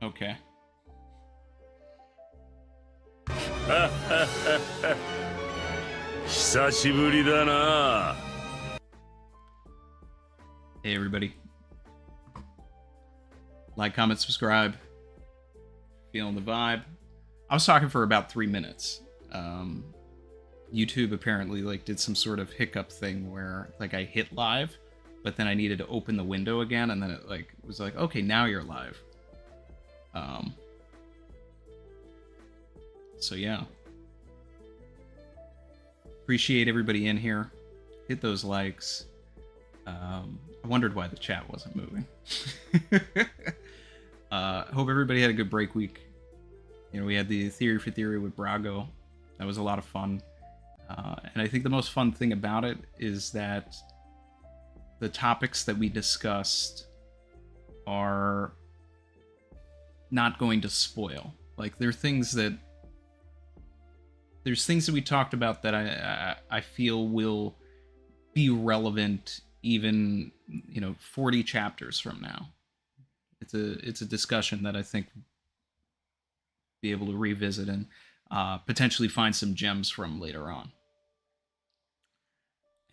Okay. Hey everybody. Like, comment, subscribe. Feeling the vibe. I was talking for about 3 minutes. YouTube apparently did some sort of hiccup thing where I hit live, but then I needed to open the window again, and then it was like, okay, now you're live. So yeah. Appreciate everybody in here. Hit those likes. I wondered why the chat wasn't moving. Hope everybody had a good break week. You know, we had the Theory for Theory with Brago. That was a lot of fun. And I think the most fun thing about it is that the topics that we discussed are not going to spoil. There's things that we talked about that I feel will be relevant even, 40 chapters from now. It's a discussion that I think be able to revisit and potentially find some gems from later on.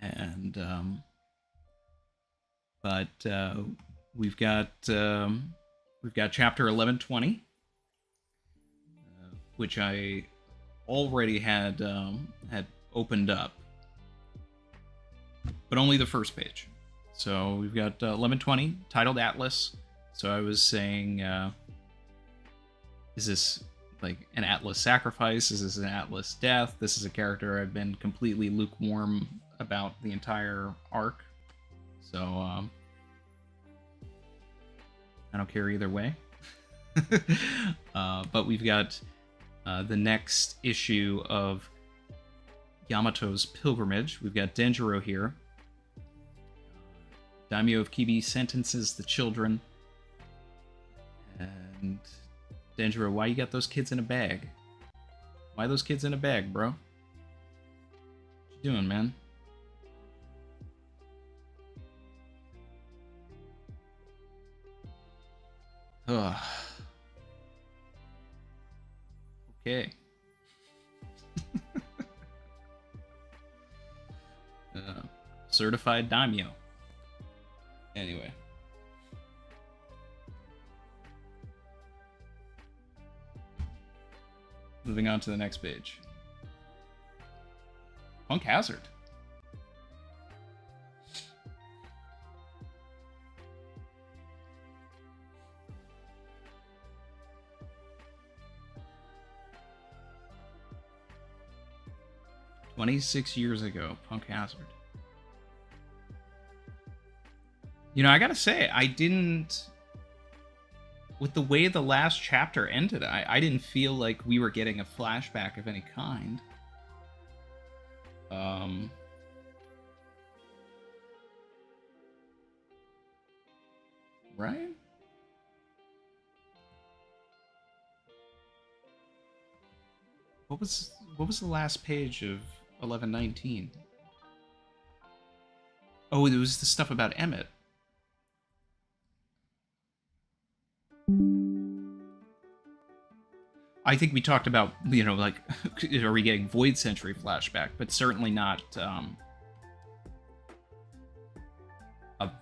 And we've got chapter 1120, which I already had opened up, but only the first page. So we've got 1120 titled Atlas. So I was saying, is this an Atlas sacrifice? Is this an Atlas death? This is a character I've been completely lukewarm about the entire arc. So I don't care either way. But we've got the next issue of Yamato's Pilgrimage. We've got Denjiro here. Daimyo of Kibi sentences the children. And Denjiro, why you got those kids in a bag? Why those kids in a bag, bro? What you doing, man? Ugh. Okay. Certified daimyo. Anyway. Moving on to the next page. Punk Hazard. "26 years ago, Punk Hazard." I gotta say, I didn't... With the way the last chapter ended, I didn't feel like we were getting a flashback of any kind. Right? What was the last page of 1119? Oh, it was the stuff about Emmett. I think we talked about, are we getting Void Century flashback, but certainly not a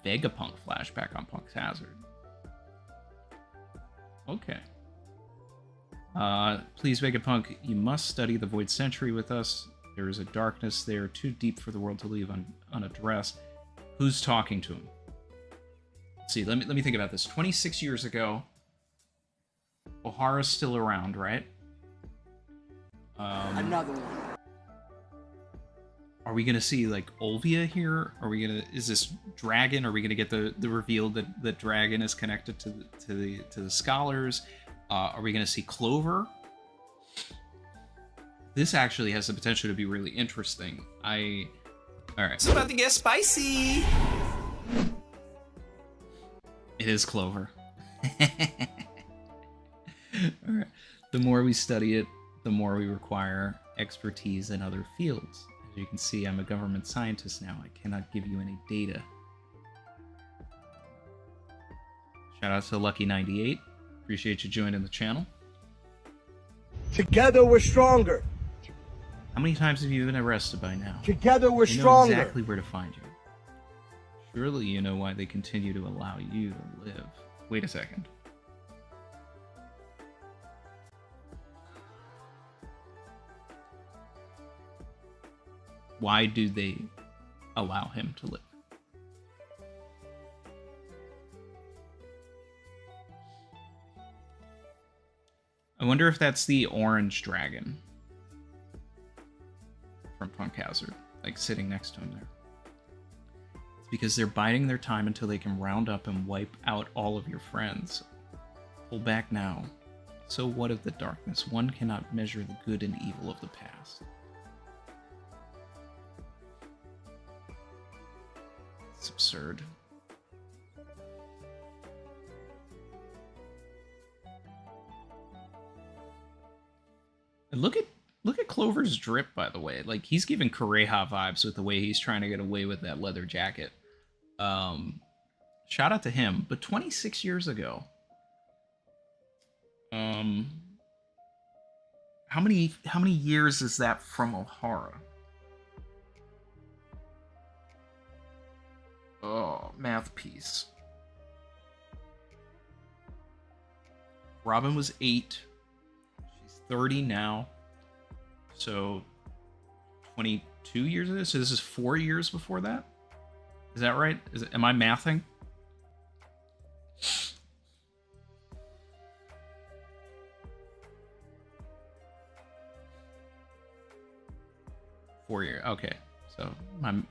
Vegapunk flashback on Punk's Hazard. Okay. Please, Vegapunk, you must study the Void Century with us. There is a darkness there too deep for the world to leave unaddressed. Who's talking to him? Let's see, let me think about this. 26 years ago, Ohara's still around, right? Another one. Are we gonna see Olvia here? Is this Dragon? Are we gonna get the reveal that Dragon is connected to the scholars? Are we gonna see Clover? This actually has the potential to be really interesting. All right. It's about to get spicy. It is Clover. All right. The more we study it, the more we require expertise in other fields. As you can see, I'm a government scientist now. I cannot give you any data. Shout out to Lucky98. Appreciate you joining the channel. Together we're stronger. How many times have you been arrested by now? Together we're You know stronger. exactly where to find you. Surely you know why they continue to allow you to live. Wait a second. Why do they allow him to live? I wonder if that's the orange dragon from Punk Hazard, like sitting next to him there. It's because they're biding their time until they can round up and wipe out all of your friends. Pull back now. So what of the darkness? One cannot measure the good and evil of the past. It's absurd. And look at Clover's drip, by the way. Like, he's giving Kureha vibes with the way he's trying to get away with that leather jacket. Shout out to him. But 26 years ago, how many years is that from Ohara? Oh, math piece. Robin was 8. She's 30 now. So 22 years ago? So this is 4 years before that? Is that right? Am I mathing? Four-year. Okay. So I'm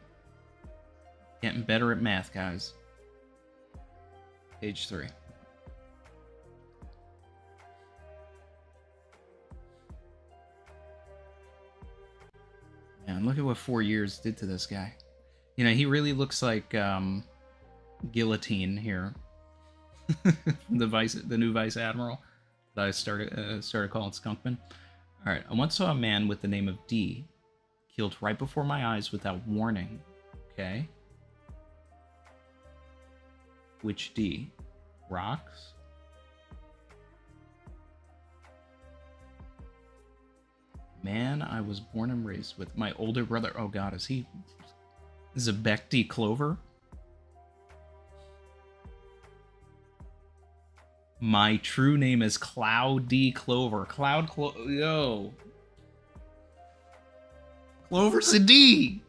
getting better at math, guys. Page 3. Man, look at what 4 years did to this guy. You know, he really looks like Guillotine here. the new Vice Admiral that I started calling Skunkman. All right, I once saw a man with the name of D killed right before my eyes without warning. Okay. Which D? Rocks? Man, I was born and raised with my older brother. Oh god, is he Zabekti Clover? My true name is Cloud D Clover. Yo. Clover's a D.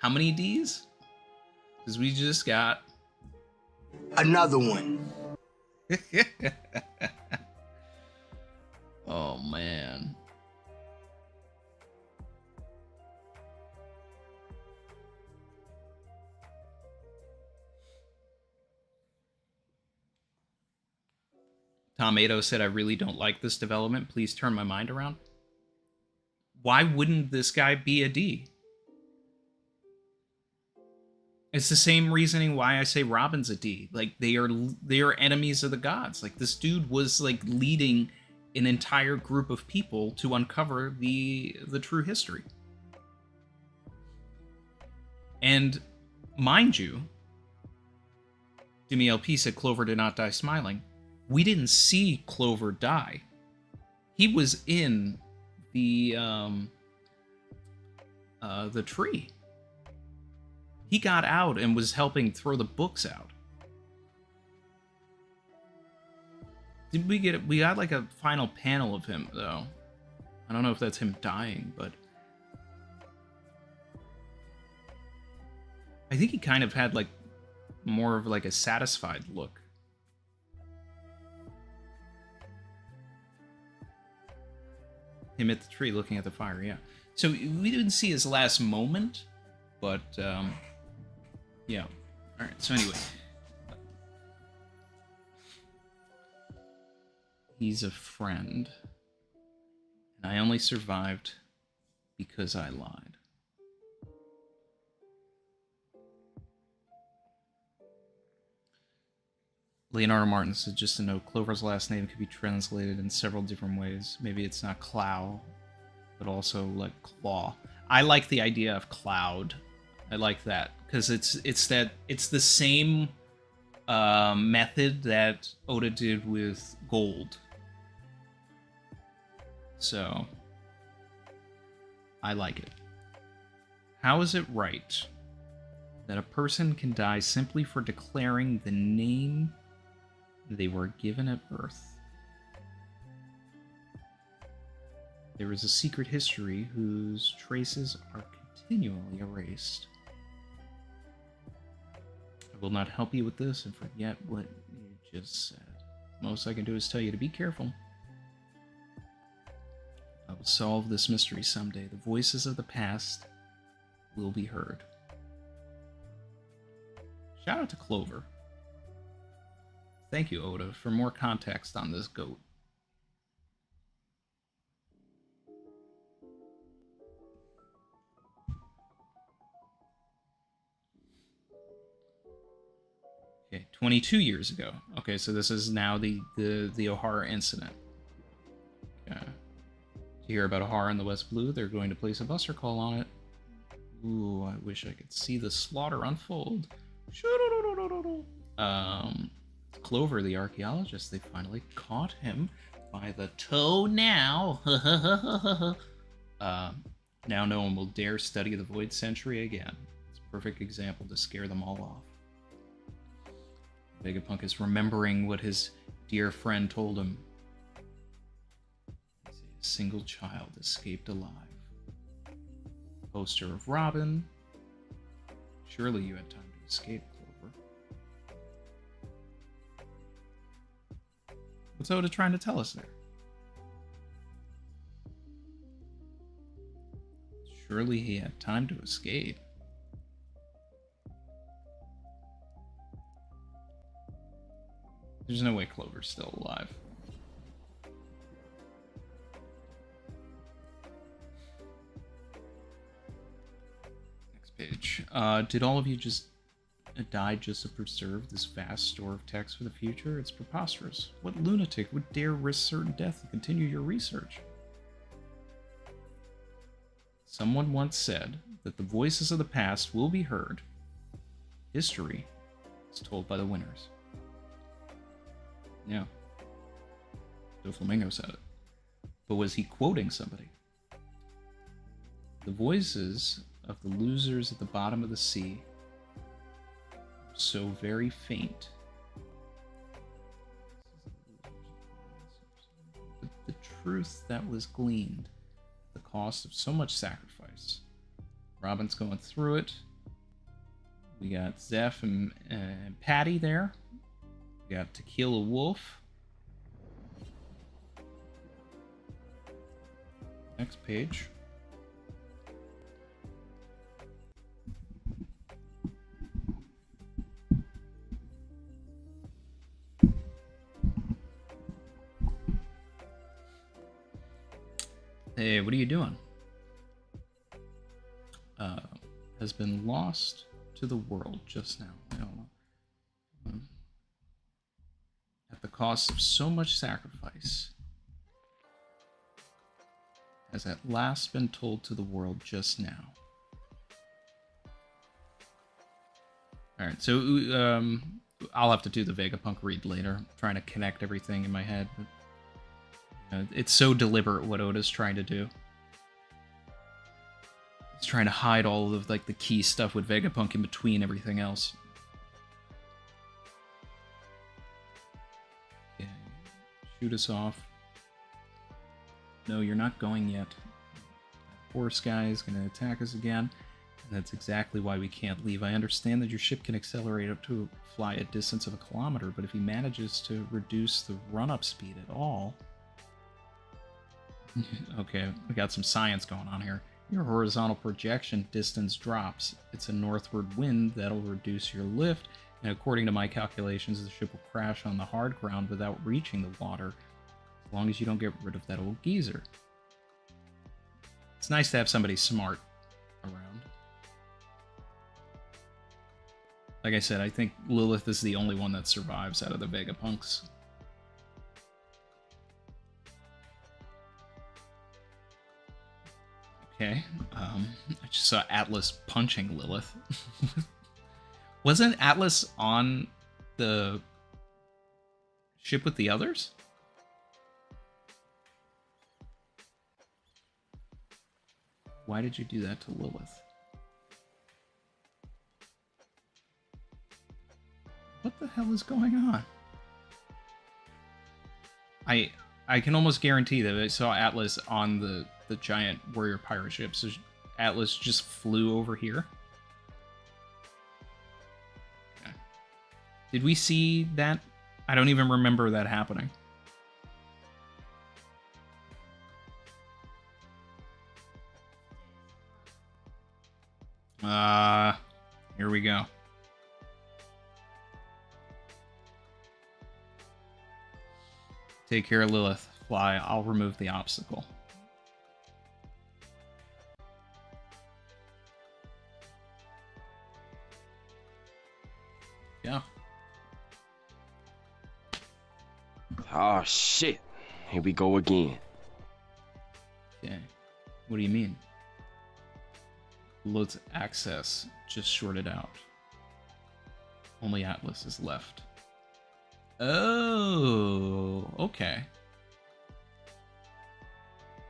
How many D's? Because we just got another one. Oh man. Tomato said, I really don't like this development. Please turn my mind around. Why wouldn't this guy be a D? It's the same reasoning why I say Robin's a D. Like, they are enemies of the gods. Like, this dude was like leading an entire group of people to uncover the true history. And mind you, Jimmy LP said Clover did not die smiling. We didn't see Clover die. He was in the tree. He got out and was helping throw the books out. Did we get it? We got like a final panel of him though. I don't know if that's him dying, but I think he kind of had like more of like a satisfied look. Him at the tree looking at the fire, yeah. So we didn't see his last moment, but yeah. Alright, so anyway. He's a friend. And I only survived because I lied. Leonardo Martin said, just to note, Clover's last name could be translated in several different ways. Maybe it's not Clow, but also like Claw. I like the idea of Cloud. I like that because it's the same method that Oda did with Gold. So I like it. How is it right that a person can die simply for declaring the name they were given at birth? There is a secret history whose traces are continually erased. I will not help you with this and forget what you just said. Most I can do is tell you to be careful. I will solve this mystery someday. The voices of the past will be heard. Shout out to Clover. Thank you, Oda, for more context on this goat. Okay, 22 years ago. Okay, so this is now the Ohara incident. Okay. To hear about Ohara and the West Blue, they're going to place a buster call on it. Ooh, I wish I could see the slaughter unfold. Clover, the archaeologist, they finally caught him by the toe now. Now no one will dare study the Void Century again. It's a perfect example to scare them all off. Vegapunk is remembering what his dear friend told him. A single child escaped alive. Poster of Robin. Surely you had time to escape, Clover. What's Oda trying to tell us there? Surely he had time to escape. There's no way Clover's still alive. Next page. Did all of you just die just to preserve this vast store of text for the future? It's preposterous. What lunatic would dare risk certain death to continue your research? Someone once said that the voices of the past will be heard. History is told by the winners. Yeah. Doflamingo said it. But was he quoting somebody? The voices of the losers at the bottom of the sea were so very faint. The truth that was gleaned, the cost of so much sacrifice. Robin's going through it. We got Zeph and Patty there. We got Tequila Wolf. Next page. Hey, what are you doing? Has been lost to the world just now. I don't know. At the cost of so much sacrifice, has at last been told to the world just now. Alright, so I'll have to do the Vegapunk read later. I'm trying to connect everything in my head, but it's so deliberate what Oda's trying to do. He's trying to hide all of like the key stuff with Vegapunk in between everything else. Okay. Shoot us off. No, you're not going yet. Horse guy is going to attack us again. And that's exactly why we can't leave. I understand that your ship can accelerate up to fly a distance of 1 kilometer, but if he manages to reduce the run-up speed at all... Okay, we got some science going on here. Your horizontal projection distance drops. It's a northward wind that'll reduce your lift, and according to my calculations, the ship will crash on the hard ground without reaching the water, as long as you don't get rid of that old geezer. It's nice to have somebody smart around. Like I said, I think Lilith is the only one that survives out of the Vegapunks. Okay, I just saw Atlas punching Lilith. Wasn't Atlas on the ship with the others? Why did you do that to Lilith? What the hell is going on? I can almost guarantee that I saw Atlas on the giant warrior pirate ship, so Atlas just flew over here. Okay. Did we see that? I don't even remember that happening. Here we go. Take care of Lilith. Fly, I'll remove the obstacle. Yeah. Oh shit. Here we go again. Okay. What do you mean? Lilith's access just shorted out. Only Atlas is left. Oh, okay.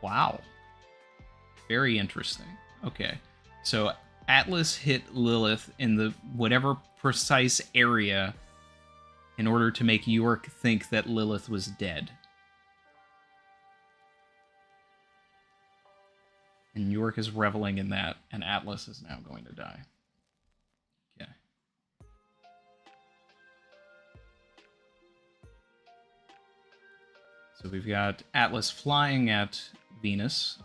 Wow. Very interesting. Okay. So Atlas hit Lilith in the whatever precise area in order to make York think that Lilith was dead. And York is reveling in that, and Atlas is now going to die. Okay. So we've got Atlas flying at Venus.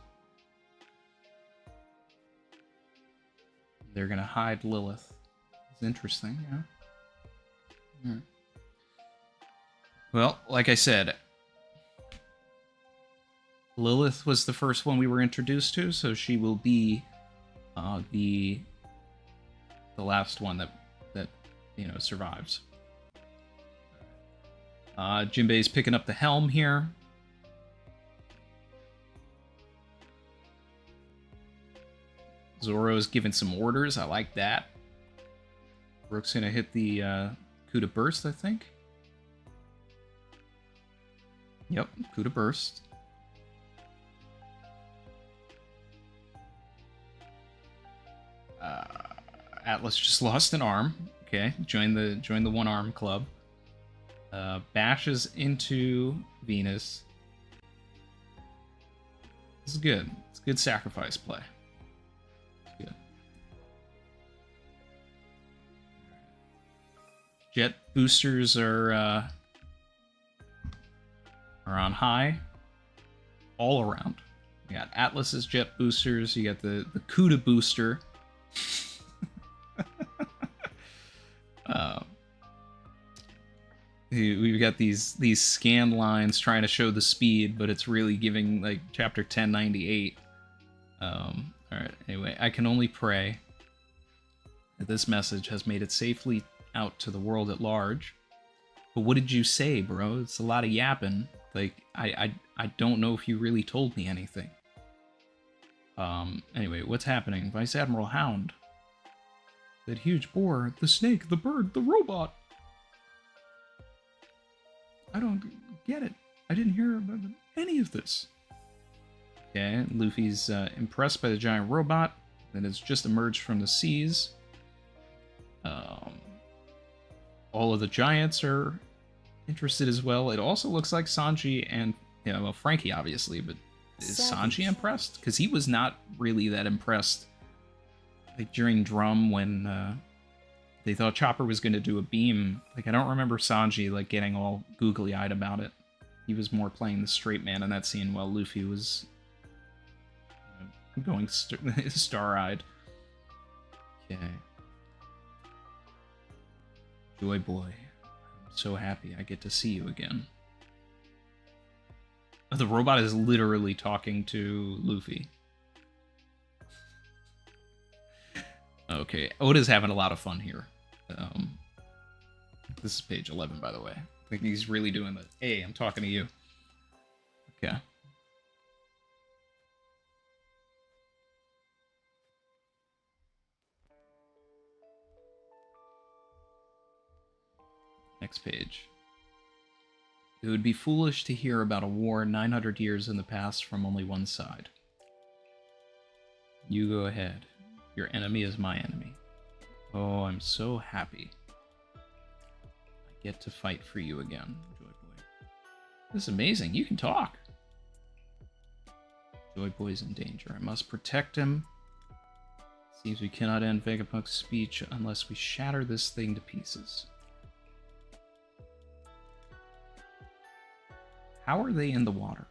They're going to hide Lilith. It's interesting, yeah. Hmm. Well, like I said, Lilith was the first one we were introduced to, so she will be the last one that survives. Jinbei's picking up the helm here. Zoro's giving some orders. I like that. Rook's gonna hit the coup de burst, I think. Yep, coup de burst. Atlas just lost an arm. Okay, join the one arm club. Bashes into Venus. This is good. It's good sacrifice play. It's good. Jet boosters are on high all around. You got Atlas's jet boosters. You got the Kuda booster. We've got these scan lines trying to show the speed, but it's really giving like chapter 1098. All right. Anyway, I can only pray that this message has made it safely out to the world at large. But what did you say, bro? It's a lot of yapping. Like I don't know if you really told me anything. Anyway, what's happening? Vice Admiral Hound. That huge boar, the snake, the bird, the robot. I don't get it. I didn't hear about any of this. Okay, Luffy's impressed by the giant robot that has just emerged from the seas. All of the giants are interested as well. It also looks like Sanji and, well, Frankie obviously, but is Sanji impressed? Because he was not really that impressed. Like during Drum when they thought Chopper was going to do a beam. Like I don't remember Sanji like getting all googly-eyed about it. He was more playing the straight man in that scene while Luffy was going star-eyed. Okay. Joy Boy, I'm so happy I get to see you again. The robot is literally talking to Luffy. Okay, Oda's having a lot of fun here. Um, this is page 11, by the way. I think he's really doing the, hey, I'm talking to you. Okay. Next page. It would be foolish to hear about a war 900 years in the past from only one side. You go ahead. Your enemy is my enemy. Oh, I'm so happy. I get to fight for you again, Joy Boy. This is amazing. You can talk. Joy Boy's in danger. I must protect him. Seems we cannot end Vegapunk's speech unless we shatter this thing to pieces. How are they in the water?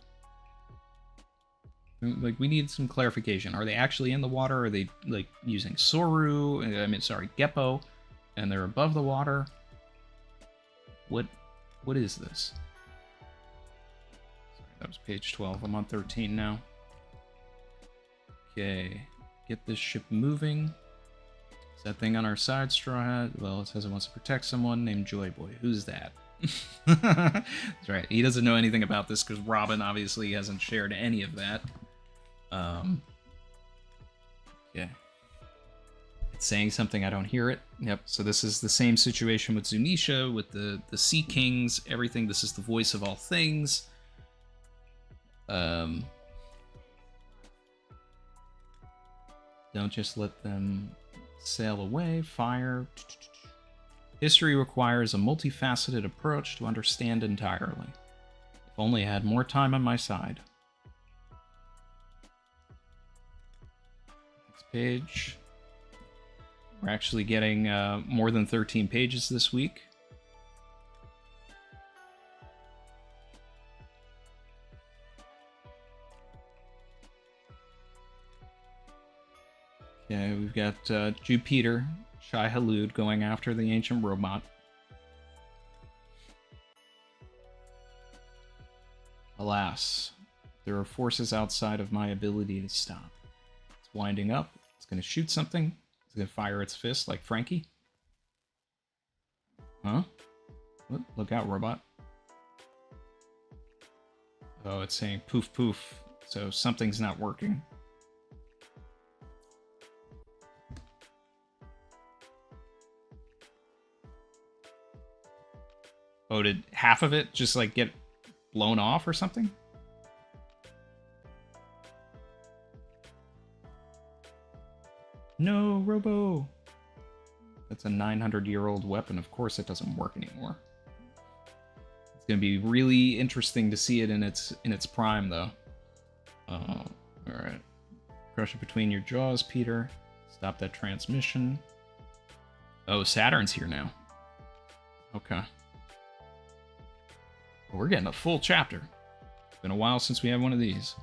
Like, we need some clarification. Are they actually in the water? Or are they, like, using Geppo, and they're above the water? What is this? Sorry, that was page 12. I'm on 13 now. Okay. Get this ship moving. Is that thing on our side, Straw Hat? Well, it says it wants to protect someone named Joy Boy. Who's that? That's right. He doesn't know anything about this because Robin obviously hasn't shared any of that. Yeah. It's saying something, I don't hear it. Yep, so this is the same situation with Zunisha, with the Sea Kings, everything. This is the voice of all things. Don't just let them sail away. Fire. History requires a multifaceted approach to understand entirely. If only I had more time on my side. Next page. We're actually getting more than 13 pages this week. Okay, we've got Jupiter, Shai Halud going after the ancient robot. Alas, there are forces outside of my ability to stop. It's winding up. It's going to shoot something. It's going to fire its fist like Frankie. Huh? What? Look out, robot. Oh, it's saying poof poof. So something's not working. Oh, did half of it just like get blown off or something? No, Robo! That's a 900-year-old weapon. Of course it doesn't work anymore. It's gonna be really interesting to see it in its prime, though. Alright. Crush it between your jaws, Peter. Stop that transmission. Oh, Saturn's here now. Okay. Well, we're getting a full chapter. It's been a while since we had one of these.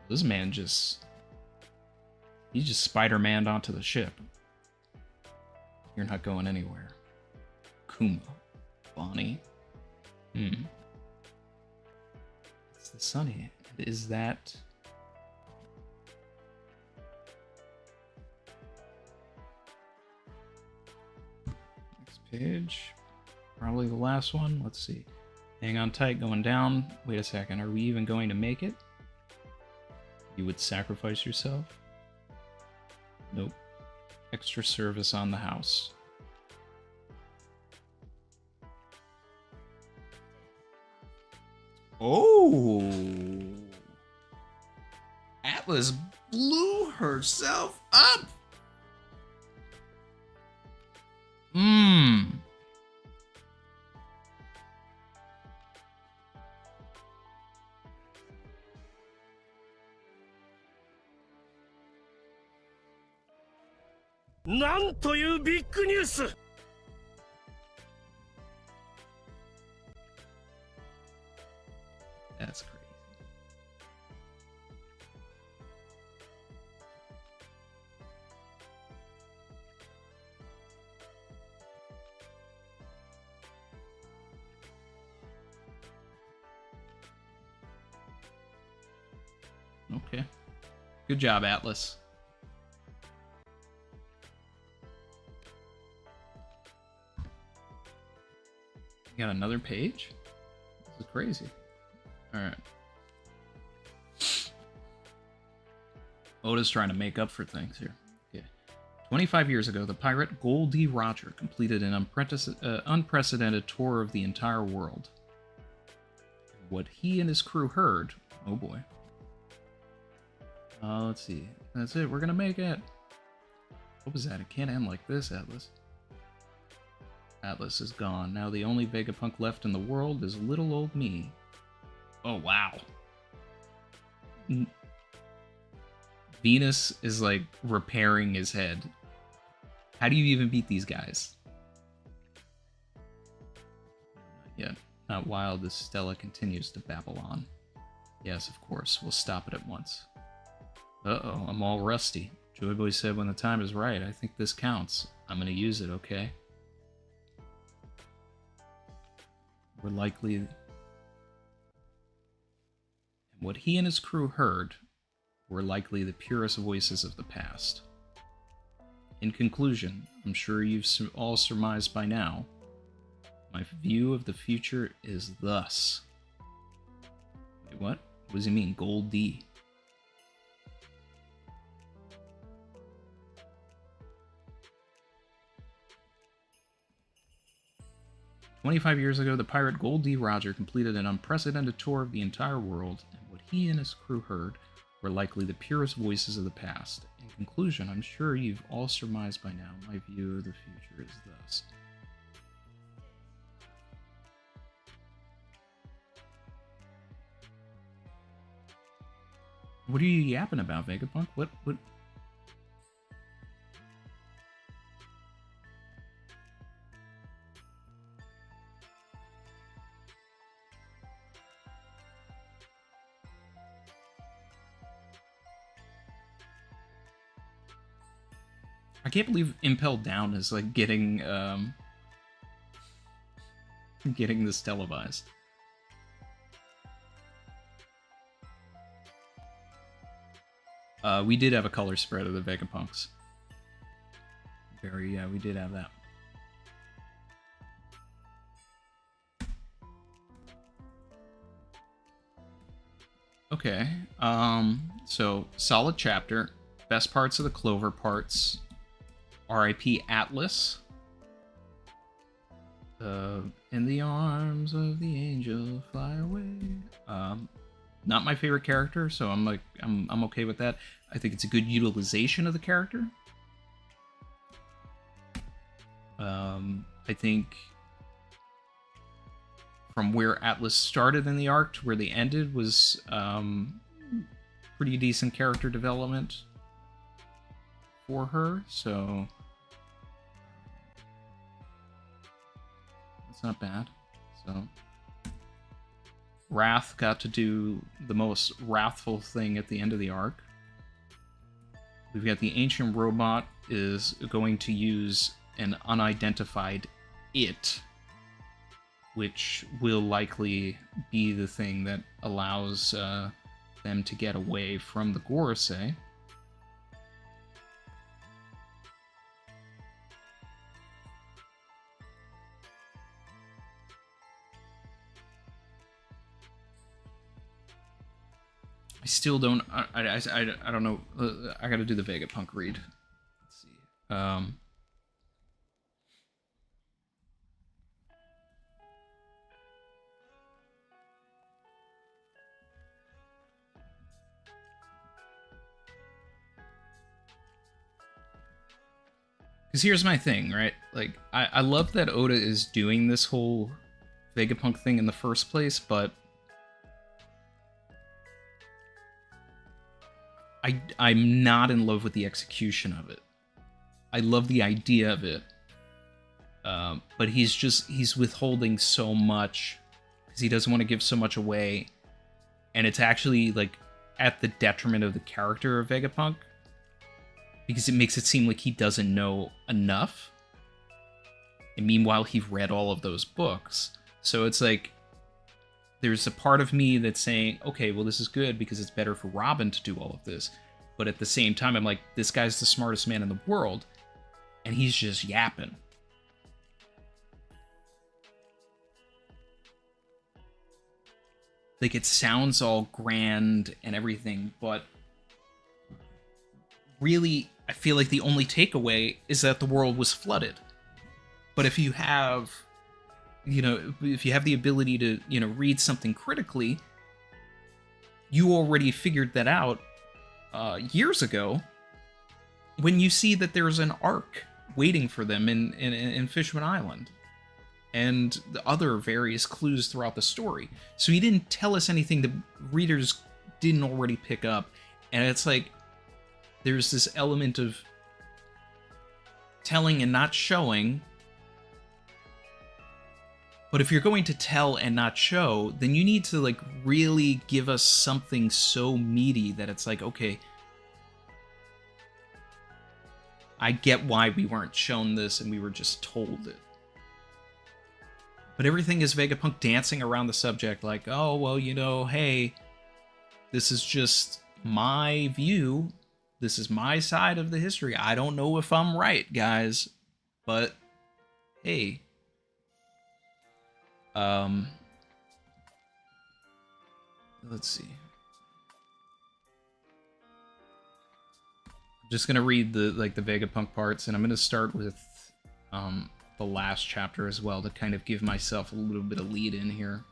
This man he just Spider-Man'd onto the ship. You're not going anywhere. Kuma. Bonnie. It's the Sunny. Is that... Next page. Probably the last one. Let's see. Hang on tight, going down. Wait a second. Are we even going to make it? You would sacrifice yourself? Nope. Extra service on the house. Oh! Atlas blew herself up! Mmm. なんというビッグニュース That's crazy. Okay. Good job, Atlas. got another page? This is crazy. Alright. Oda's trying to make up for things here. Okay. 25 years ago, the pirate Goldie Roger completed an unprecedented tour of the entire world. What he and his crew heard... Oh boy. Let's see. That's it. We're gonna make it. What was that? It can't end like this, Atlas. Atlas is gone. Now the only Vegapunk left in the world is little old me. Oh, wow. Venus is, like, repairing his head. How do you even beat these guys? Not yet. Not while this Stella continues to babble on. Yes, of course. We'll stop it at once. Uh-oh, I'm all rusty. Joy Boy said when the time is right. I think this counts. I'm gonna use it, okay? We're likely... And what he and his crew heard were likely the purest voices of the past. In conclusion, I'm sure you've all surmised by now, my view of the future is thus. Wait, what? What does he mean, Gold D? 25 years ago, the pirate Goldie Roger completed an unprecedented tour of the entire world, and what he and his crew heard were likely the purest voices of the past. In conclusion, I'm sure you've all surmised by now, my view of the future is thus. What are you yapping about, Vegapunk? What? I can't believe Impel Down is like getting this televised. We did have a color spread of the Vegapunks. Yeah, we did have that. Okay, so solid chapter. Best parts of the Clover parts. R.I.P. Atlas. In the arms of the angel, fly away. Not my favorite character, so I'm okay with that. I think it's a good utilization of the character. I think from where Atlas started in the arc to where they ended was pretty decent character development for her, so it's not bad. So Wrath got to do the most wrathful thing at the end of the arc. We've got the ancient robot is going to use an unidentified it, which will likely be the thing that allows them to get away from the Gorosei. I still don't. I don't know. I got to do the Vegapunk read. Let's see. Because here's my thing, right? Like, I love that Oda is doing this whole Vegapunk thing in the first place, but I'm not in love with the execution of it. I love the idea of it, but he's withholding so much because he doesn't want to give so much away, and it's actually like at the detriment of the character of Vegapunk because it makes it seem like he doesn't know enough. And meanwhile, he read all of those books, so it's like there's a part of me that's saying, okay, well, this is good because it's better for Robin to do all of this. But at the same time, I'm like, this guy's the smartest man in the world, and he's just yapping. like, it sounds all grand and everything, but really, I feel like the only takeaway is that the world was flooded. But if you have, if you have the ability to, read something critically, you already figured that out years ago when you see that there's an ark waiting for them in Fishman Island and the other various clues throughout the story. So he didn't tell us anything that readers didn't already pick up. And it's like, there's this element of telling and not showing. But if you're going to tell and not show, then you need to, like, really give us something so meaty that it's like, okay, I get why we weren't shown this and we were just told it. But everything is Vegapunk dancing around the subject like, oh, well, hey, this is just my view. This is my side of the history. I don't know if I'm right, guys. But, hey. Let's see. I'm just gonna read the Vegapunk parts, and I'm gonna start with the last chapter as well to kind of give myself a little bit of lead in here.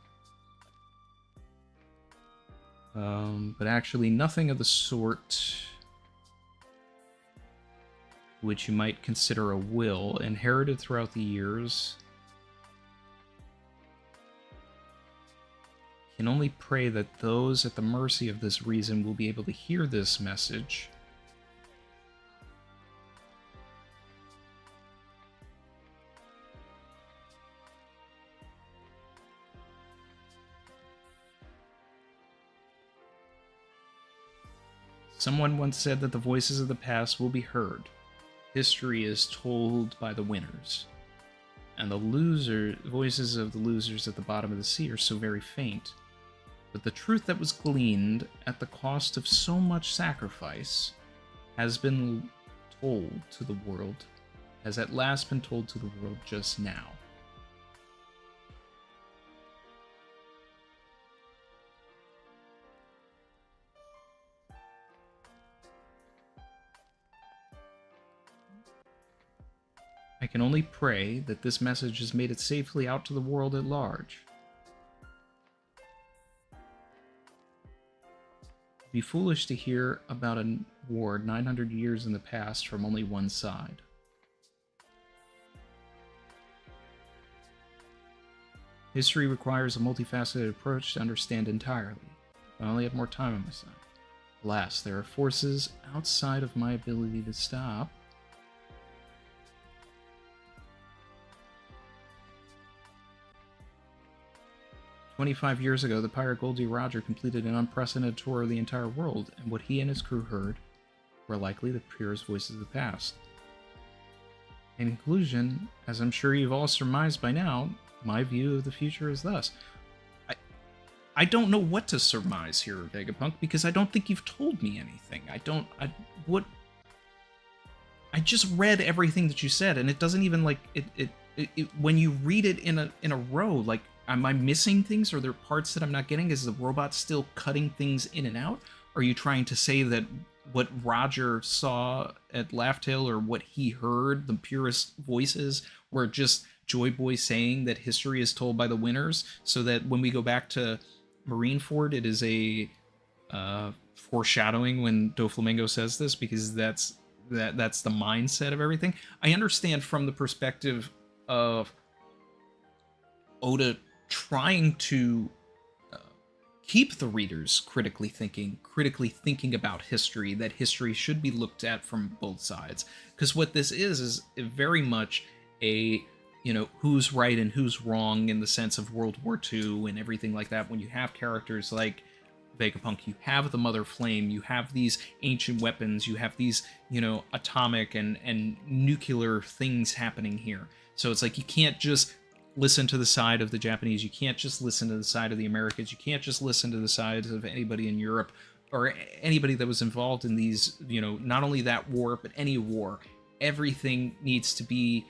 But actually, nothing of the sort which you might consider a will inherited throughout the years. Can only pray that those at the mercy of this reason will be able to hear this message. Someone once said that the voices of the past will be heard. History is told by the winners. And the voices of the losers at the bottom of the sea are so very faint. But the truth that was gleaned at the cost of so much sacrifice has been told to the world, has at last been told to the world just now. I can only pray that this message has made it safely out to the world at large. It'd be foolish to hear about a war 900 years in the past from only one side. History requires a multifaceted approach to understand entirely. If I only had more time on my side. Alas, there are forces outside of my ability to stop. "25 years ago, the pirate Goldie Roger completed an unprecedented tour of the entire world, and what he and his crew heard were likely the purest voices of the past. In conclusion, as I'm sure you've all surmised by now, my view of the future is thus." I don't know what to surmise here, Vegapunk, because I don't think you've told me anything. I just read everything that you said, and it doesn't even, like, when you read it in a row, like, am I missing things? Are there parts that I'm not getting? Is the robot still cutting things in and out? Are you trying to say that what Roger saw at Laughtail, or what he heard, the purest voices, were just Joy Boy saying that history is told by the winners, so that when we go back to Marineford, it is a foreshadowing when Doflamingo says this, because that's the mindset of everything. I understand from the perspective of Oda trying to keep the readers critically thinking about history, that history should be looked at from both sides. Because what this is very much a, who's right and who's wrong in the sense of World War II and everything like that. When you have characters like Vegapunk, you have the Mother Flame, you have these ancient weapons, you have these, atomic and nuclear things happening here. So it's like, you can't just listen to the side of the Japanese, you can't just listen to the side of the Americans, you can't just listen to the sides of anybody in Europe or anybody that was involved in these, not only that war, but any war. Everything needs to be,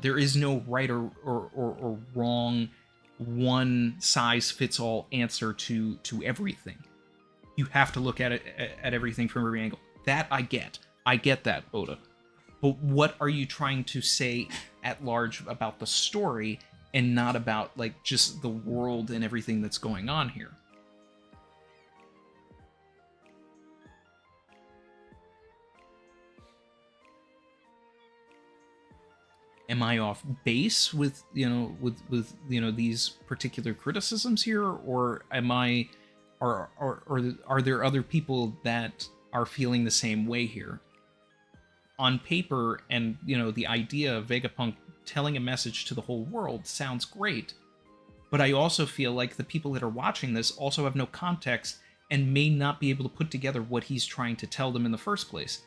there is no right or wrong one size fits all answer to everything. You have to look at it at everything from every angle. That I get. I get that, Oda. But what are you trying to say at large about the story and not about like just the world and everything that's going on here? Am I off base with these particular criticisms here, or am I, are there other people that are feeling the same way here? On paper, and the idea of Vegapunk telling a message to the whole world sounds great, but I also feel like the people that are watching this also have no context and may not be able to put together what he's trying to tell them in the first place.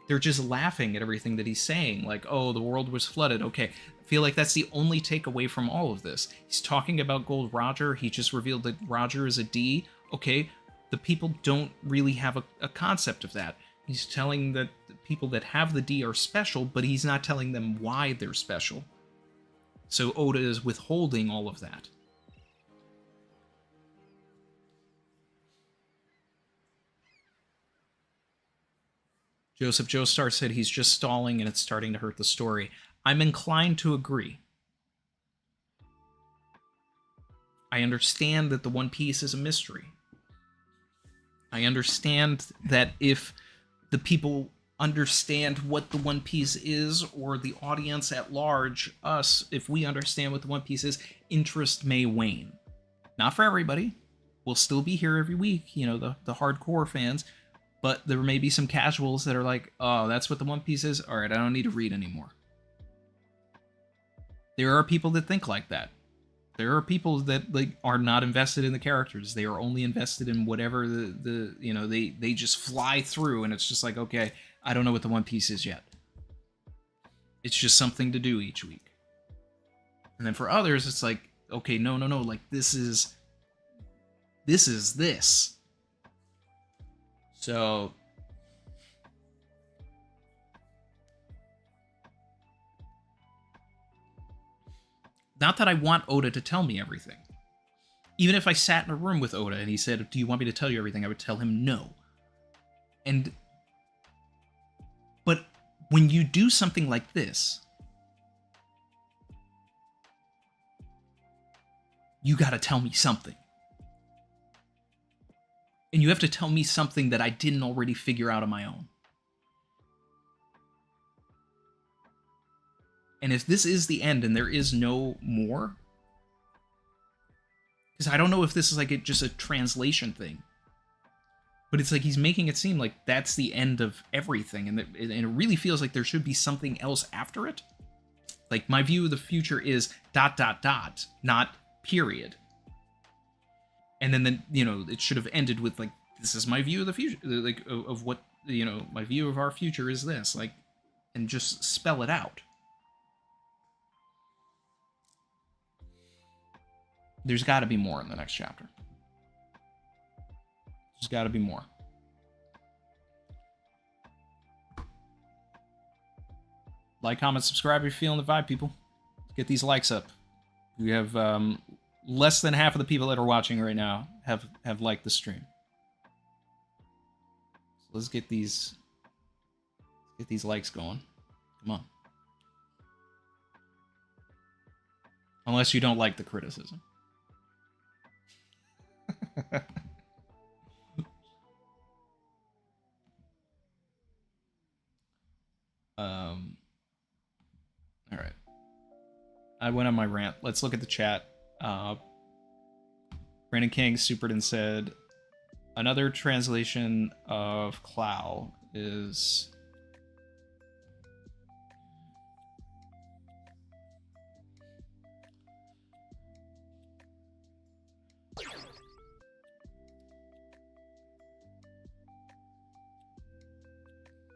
They're just laughing at everything that he's saying, like, oh, the world was flooded. Okay, I feel like that's the only takeaway from all of this. He's talking about Gold Roger. He just revealed that Roger is a D. Okay, the people don't really have a concept of that. He's telling that the people that have the D are special, but he's not telling them why they're special. So Oda is withholding all of that. Joseph Joestar said he's just stalling and it's starting to hurt the story. I'm inclined to agree. I understand that the One Piece is a mystery. I understand that if the people understand what the One Piece is, or the audience at large, us, if we understand what the One Piece is, interest may wane. Not for everybody. We'll still be here every week, the hardcore fans. But there may be some casuals that are like, oh, that's what the One Piece is? All right, I don't need to read anymore. There are people that think like that. There are people that are not invested in the characters. They are only invested in whatever they just fly through, and it's just like, okay, I don't know what the One Piece is yet. It's just something to do each week. And then for others, it's like, okay, no, like this is this. So not that I want Oda to tell me everything. Even if I sat in a room with Oda and he said, do you want me to tell you everything? I would tell him no. But when you do something like this, you gotta tell me something. And you have to tell me something that I didn't already figure out on my own. And if this is the end and there is no more, because I don't know if this is like just a translation thing, but it's like he's making it seem like that's the end of everything, and it really feels like there should be something else after it. Like, my view of the future is ... not period. And then it should have ended with, like, this is my view of the future, like, of what, my view of our future is this, like, and just spell it out. There's got to be more in the next chapter. There's got to be more. Like, comment, subscribe if you're feeling the vibe, people. Let's get these likes up. We have less than half of the people that are watching right now have liked the stream. So let's get these likes going. Come on. Unless you don't like the criticism. All right. I went on my rant. Let's look at the chat. Brandon King supered and said, another translation of Clow is...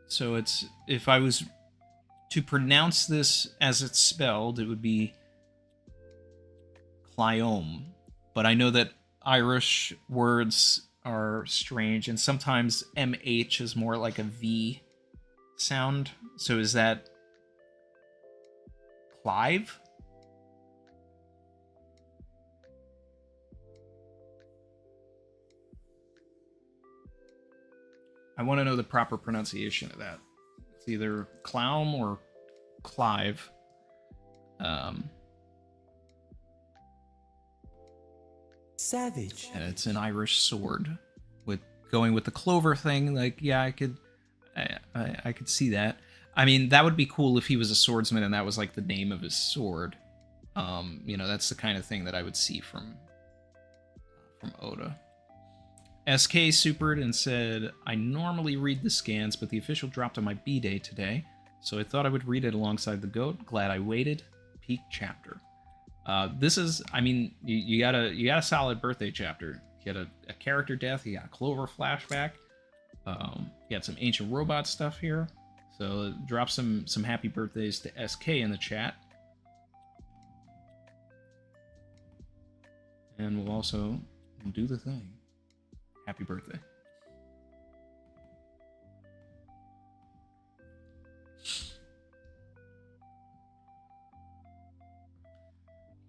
So it's, if I was to pronounce this as it's spelled, it would be Clyome. But I know that Irish words are strange, and sometimes MH is more like a V sound. So is that Clive? I want to know the proper pronunciation of that. It's either Clown or Clive. Savage. And it's an Irish sword. With going with the Clover thing, like, yeah, I could see that. I mean, that would be cool if he was a swordsman and that was like the name of his sword. You know, that's the kind of thing that I would see from Oda. SK supered and said, I normally read the scans, but the official dropped on my B-Day today, so I thought I would read it alongside the GOAT. Glad I waited. Peak chapter. This is, I mean, you got a solid birthday chapter. You got a character death, you got a Clover flashback, you got some ancient robot stuff here. So drop some happy birthdays to SK in the chat. And we'll also do the thing. Happy birthday.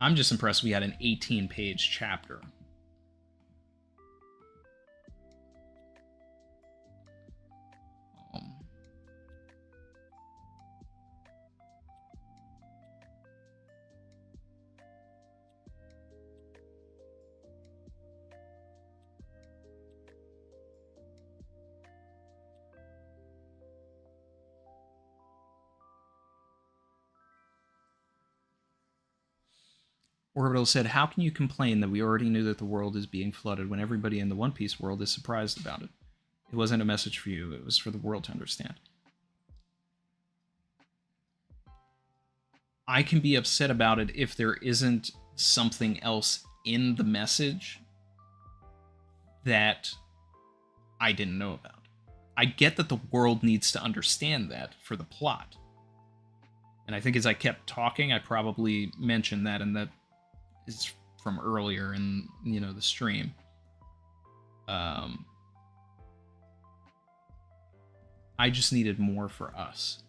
I'm just impressed we had an 18-page chapter. Orbital said, how can you complain that we already knew that the world is being flooded when everybody in the One Piece world is surprised about it? It wasn't a message for you, it was for the world to understand. I can be upset about it if there isn't something else in the message that I didn't know about. I get that the world needs to understand that for the plot. And I think as I kept talking, I probably mentioned that, and that is from earlier in, you know, the stream. I just needed more for us.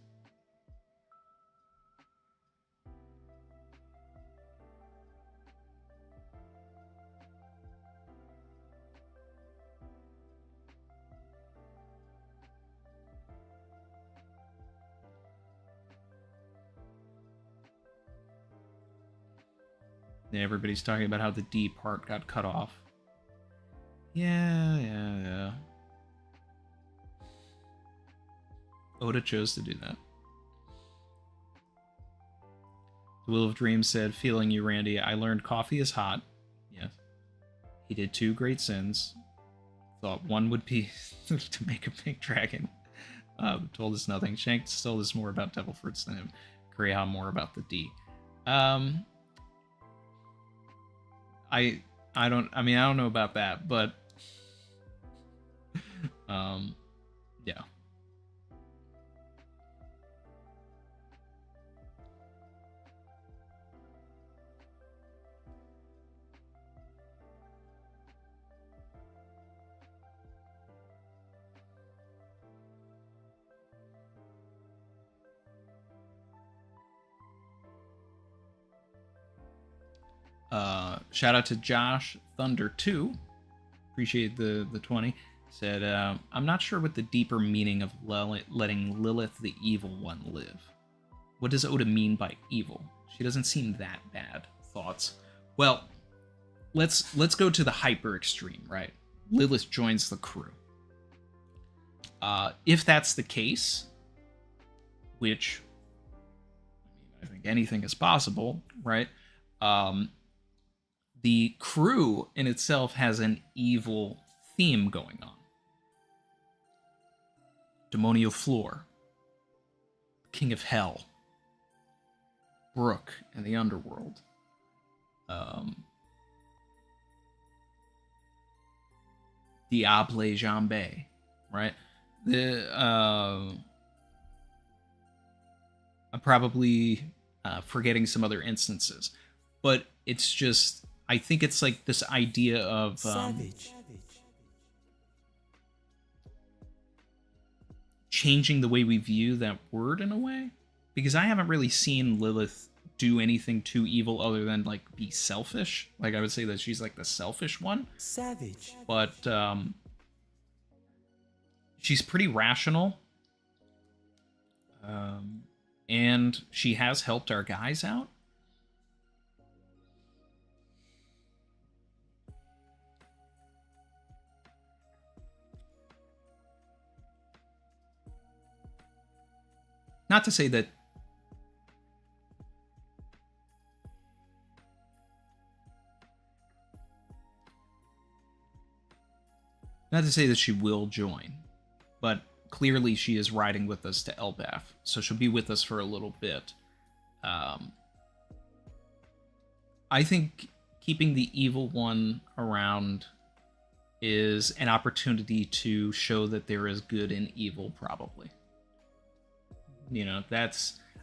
Yeah, everybody's talking about how the D part got cut off. Yeah. Oda chose to do that. The Wheel of Dreams said, feeling you, Randy. I learned coffee is hot. Yes. He did 2 great sins. Thought one would be to make a pink dragon. Told us nothing. Shanks told us more about devil fruits than him. Kriya more about the D. I don't know about that, but yeah. Shout out to Josh Thunder 2. Appreciate the 20. Said, I'm not sure what the deeper meaning of letting Lilith the evil one live. What does Oda mean by evil? She doesn't seem that bad. Thoughts? Well, let's go to the hyper extreme, right? Lilith joins the crew. If that's the case, which I think anything is possible, right? The crew in itself has an evil theme going on. Demonio Floor, King of Hell, Brook and the Underworld, Diable Jambe, right? I'm probably forgetting some other instances, but it's just, I think it's like this idea of changing the way we view that word in a way, because I haven't really seen Lilith do anything too evil other than like be selfish. Like I would say that she's like the selfish one. Savage. But she's pretty rational. And she has helped our guys out. Not to say that she will join, but clearly she is riding with us to Elbaf, so she'll be with us for a little bit. I think keeping the evil one around is an opportunity to show that there is good and evil, probably. You know,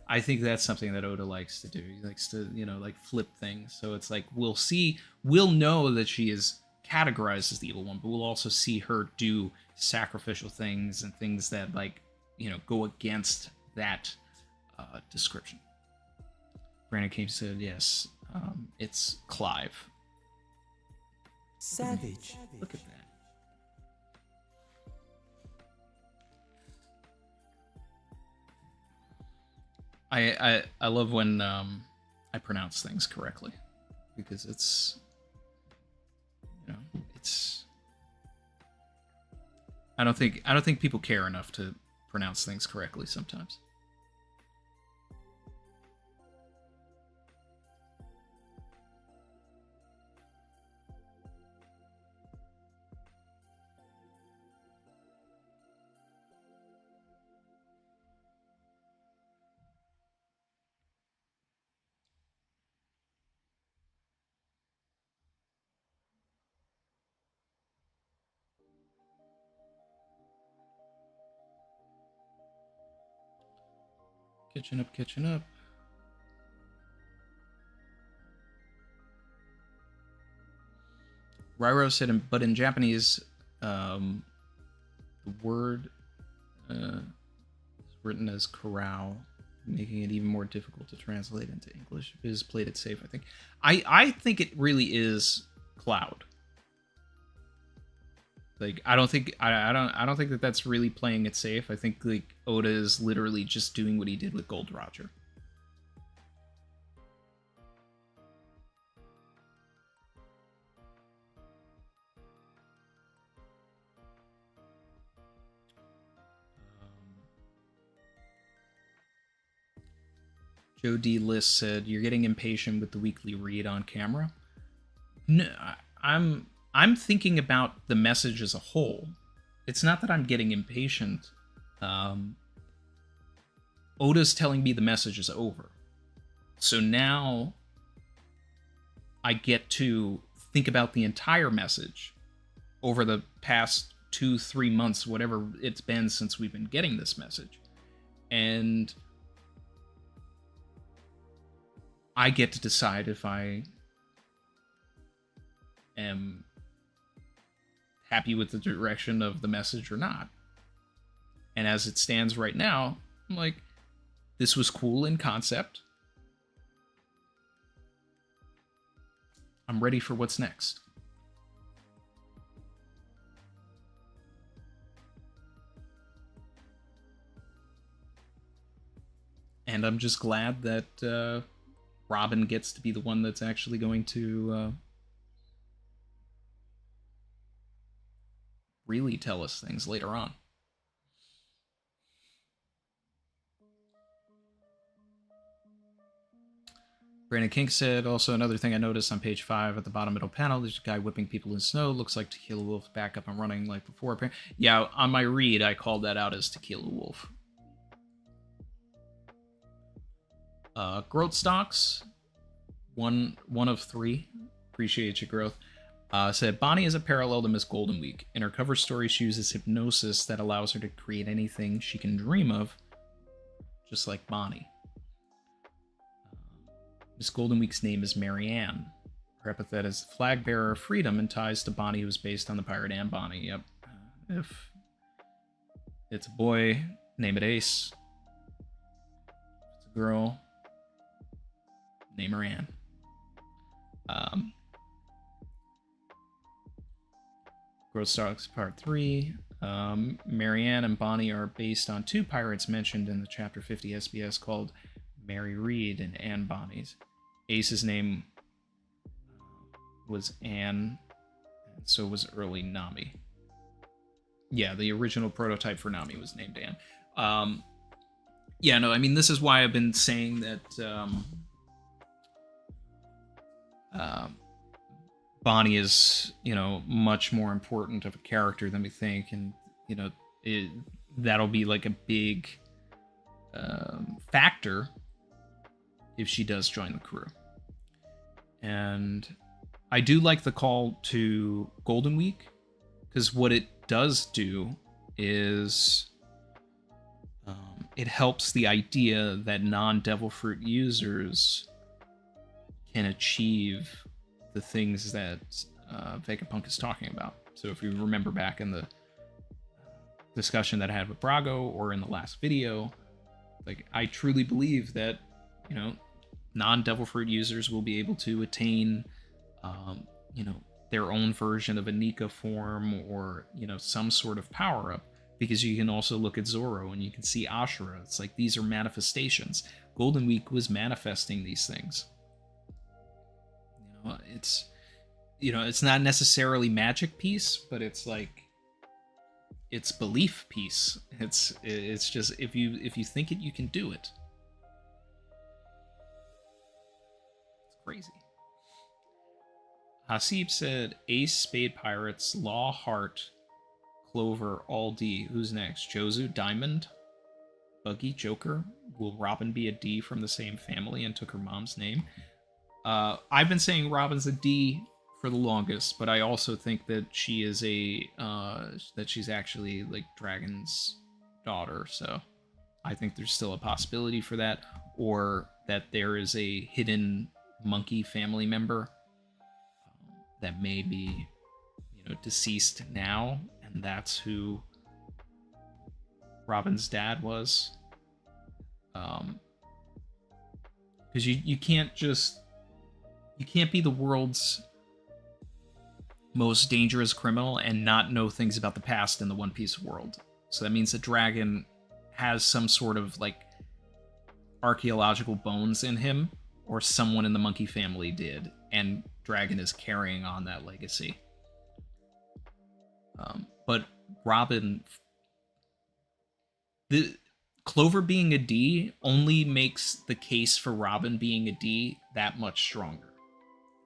I think that's something that Oda likes to do. He likes to, you know, like flip things. So it's like we'll know that she is categorized as the evil one, but we'll also see her do sacrificial things and things that, like, you know, go against that description. Brandon King said, yes, it's Clive. Savage. Look at that. I love when I pronounce things correctly, because it's, you know, it's, I don't think people care enough to pronounce things correctly sometimes. Catching up. Rairo said, but in Japanese, the word is written as corral, making it even more difficult to translate into English. Biz played it safe, I think. I think it really is cloud. Like, I don't think that that's really playing it safe. I think, like, Oda is literally just doing what he did with Gold Roger. Joe D. List said, "You're getting impatient with the weekly read on camera." No, I'm thinking about the message as a whole. It's not that I'm getting impatient. Oda's telling me the message is over. So now I get to think about the entire message over the past 2-3 months, whatever it's been since we've been getting this message. And I get to decide if I am happy with the direction of the message or not. And as it stands right now, I'm like, this was cool in concept. I'm ready for what's next. And I'm just glad that Robin gets to be the one that's actually going to really tell us things later on. Brandon Kink said, also another thing I noticed on page 5 at the bottom middle panel, there's a guy whipping people in snow. Looks like Tequila Wolf back up and running like before. Yeah, on my read, I called that out as Tequila Wolf. Growth stocks, one of 3. Appreciate your growth. Said, Bonnie is a parallel to Miss Golden Week. In her cover story, she uses hypnosis that allows her to create anything she can dream of, just like Bonnie. Miss Golden Week's name is Marianne. Her epithet is flag bearer of freedom and ties to Bonnie, who's based on the pirate Anne Bonny. Yep. If it's a boy, name it Ace. If it's a girl, name her Anne. Growth Stocks Part 3. Marianne and Bonnie are based on 2 pirates mentioned in the Chapter 50 SBS called Mary Read and Anne Bonny's. Ace's name was Anne, and so was early Nami. Yeah, the original prototype for Nami was named Anne. Yeah, no, I mean, this is why I've been saying that Bonnie is, much more important of a character than we think, and, that'll be like a big factor if she does join the crew. And I do like the call to Golden Week, because what it does do is it helps the idea that non-Devil Fruit users can achieve the things that Vegapunk is talking about. So if you remember back in the discussion that I had with Brago or in the last video, like, I truly believe that, non-Devil Fruit users will be able to attain, their own version of a Nika form or, some sort of power-up. Because you can also look at Zoro and you can see Ashura. It's like, these are manifestations. Golden Week was manifesting these things. It's not necessarily magic piece, but it's like, it's belief piece. It's just, if you think it, you can do it. It's crazy. Hasib said Ace, Spade Pirates, Law, Heart, Clover, all D. Who's next? Jozu, Diamond, Buggy, Joker. Will Robin be a D from the same family and took her mom's name? I've been saying Robin's a D for the longest, but I also think that she is that she's actually like Dragon's daughter. So I think there's still a possibility for that, or that there is a hidden monkey family member that may be, deceased now, and that's who Robin's dad was. Because you can't be the world's most dangerous criminal and not know things about the past in the One Piece world. So that means that Dragon has some sort of like archaeological bones in him, or someone in the monkey family did, and Dragon is carrying on that legacy. But Robin, the Clover being a D only makes the case for Robin being a D that much stronger.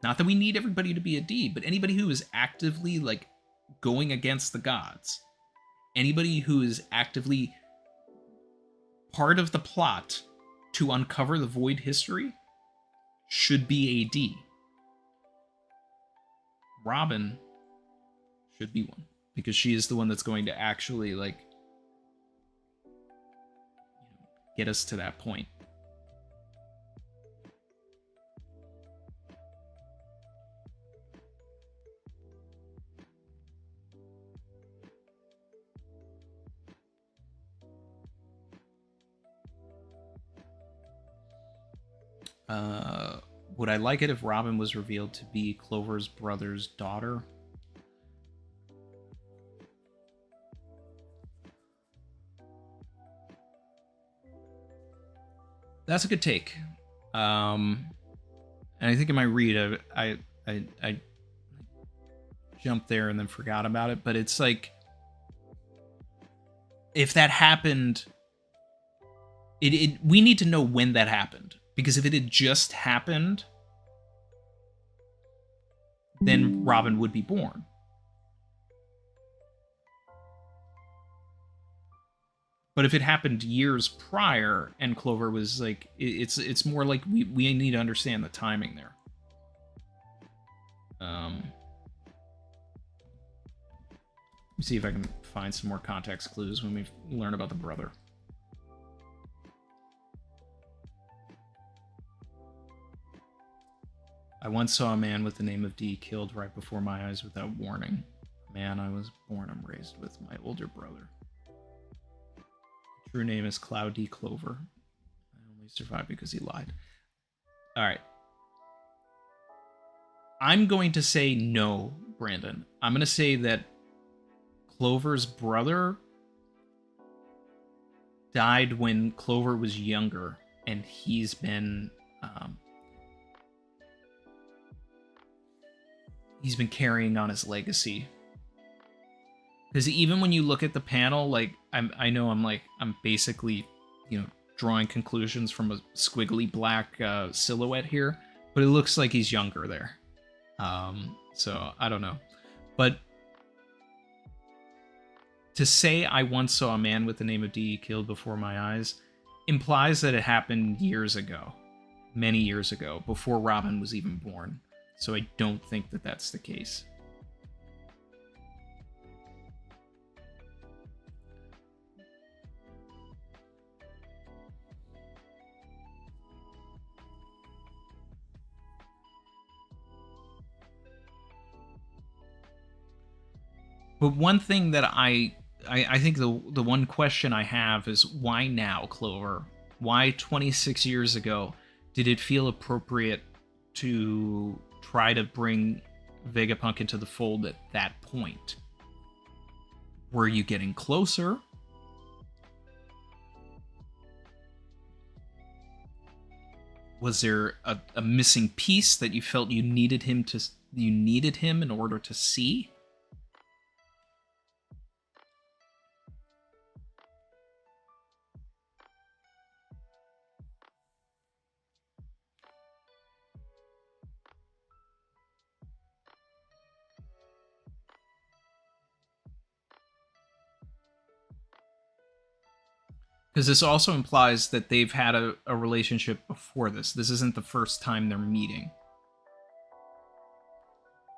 Not that we need everybody to be a D, but anybody who is actively like going against the gods, anybody who is actively part of the plot to uncover the Void history should be a D. Robin should be one, because she is the one that's going to actually like get us to that point. Would I like it if Robin was revealed to be Clover's brother's daughter? That's a good take. And I think in my read, I jumped there and then forgot about it. But it's like, if that happened, we need to know when that happened. Because if it had just happened, then Robin would be born. But if it happened years prior and Clover was like, it's more like we need to understand the timing there. Let me see if I can find some more context clues when we learn about the brother. I once saw a man with the name of D killed right before my eyes without warning. A man I was born and raised with, my older brother. True name is Cloud D. Clover. I only survived because he lied. Alright. I'm going to say no, Brandon. I'm going to say that Clover's brother died when Clover was younger, and he's been carrying on his legacy. Because even when you look at the panel, like I'm basically, drawing conclusions from a squiggly black silhouette here, but it looks like he's younger there. So I don't know, but to say I once saw a man with the name of D killed before my eyes implies that it happened years ago, many years ago, before Robin was even born. So I don't think that that's the case. But one thing that I think the one question I have is, why now, Clover? Why 26 years ago did it feel appropriate to try to bring Vegapunk into the fold at that point? Were you getting closer? Was there a missing piece that you felt you needed him in order to see? Because this also implies that they've had a relationship before this. This isn't the first time they're meeting.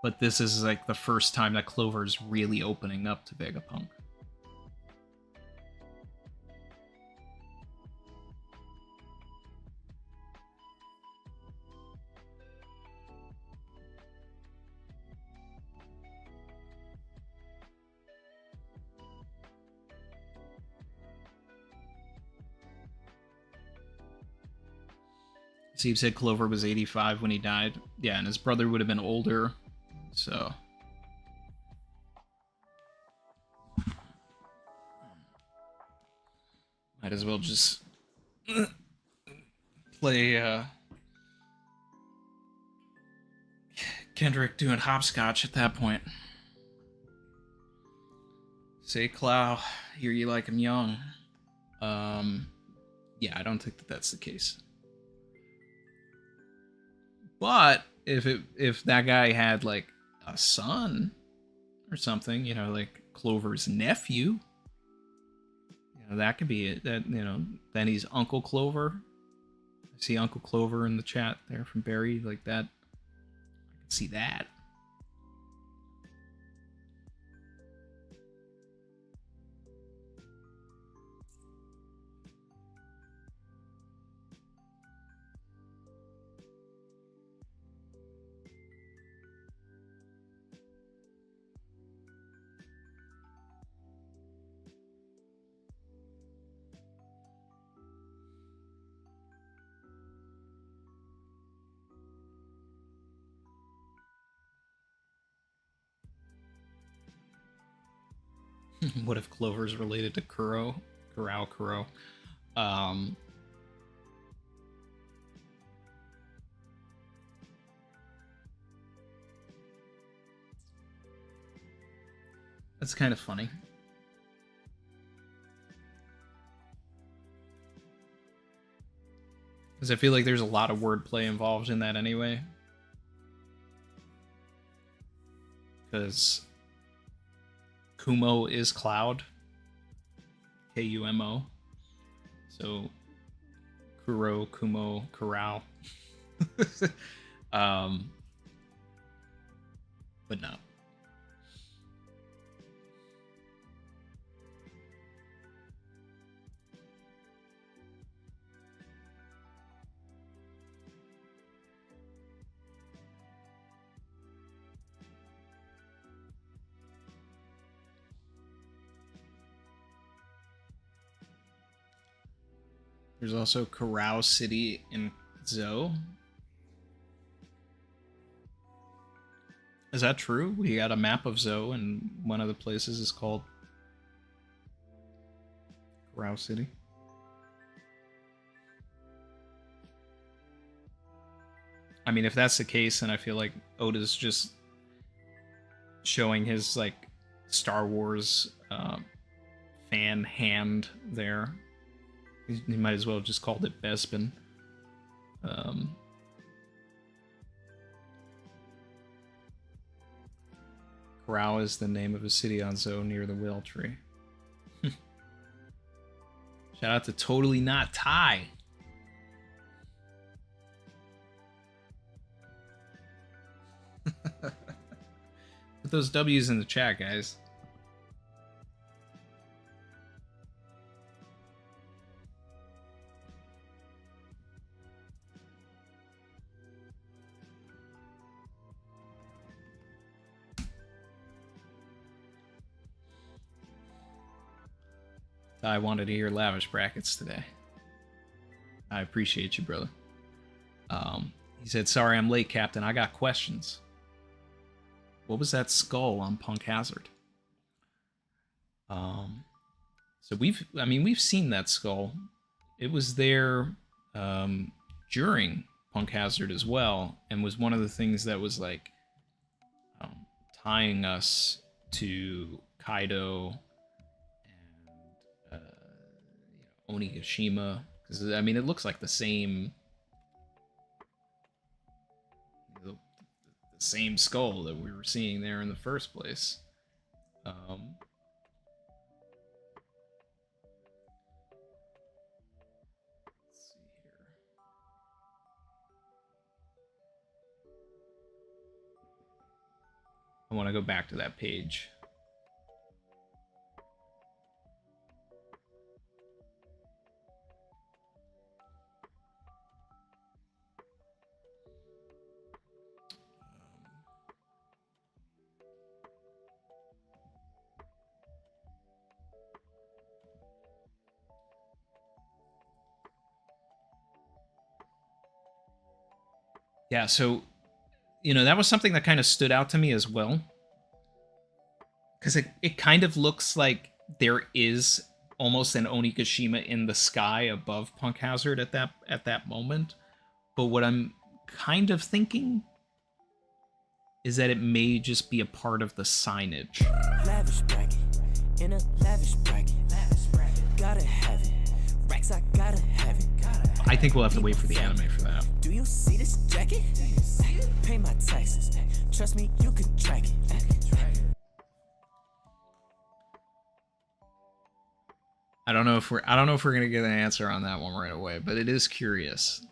But this is like the first time that Clover's really opening up to Vegapunk. Steve said Clover was 85 when he died. Yeah, and his brother would have been older, so... Might as well just play Kendrick doing hopscotch at that point. Say, Clow, hear you like him young. Yeah, I don't think that that's the case. But if that guy had like a son or something, like Clover's nephew, that could be it. That then he's Uncle Clover. I see Uncle Clover in the chat there from Barry, like that. I can see that. What if Clover's related to Kuro? Kuro. That's kind of funny. Because I feel like there's a lot of wordplay involved in that anyway. Because Kumo is Cloud. Kumo. So Kuro, Kumo, Corral. But no. There's also Corral City in Zo. Is that true? We got a map of Zoe, and one of the places is called Rao City. I mean, if that's the case, then I feel like Oda's just showing his like Star Wars fan hand there. He might as well have just called it Bespin. Corral is the name of a city on Zoe near the Whale Tree. Shout out to Totally Not Thai. Put those W's in the chat, guys. I wanted to hear lavish brackets today. I appreciate you, brother. He said, sorry I'm late, Captain. I got questions. What was that skull on Punk Hazard? So we've seen that skull. It was there during Punk Hazard as well, and was one of the things that was like tying us to Kaido and Onigashima, because I mean it looks like the same same skull that we were seeing there in the first place. Let's see here. I want to go back to that page. Yeah, so, that was something that kind of stood out to me as well. Because it kind of looks like there is almost an Onigashima in the sky above Punk Hazard at that moment. But what I'm kind of thinking is that it may just be a part of the signage. Lavish bracket, in a lavish bracket, gotta have it. Racks, I gotta have it. I think we'll have to wait for the anime for that. Do you see this jacket? Pay my taxes. Trust me, you can track it. I don't know if we're gonna get an answer on that one right away, but it is curious.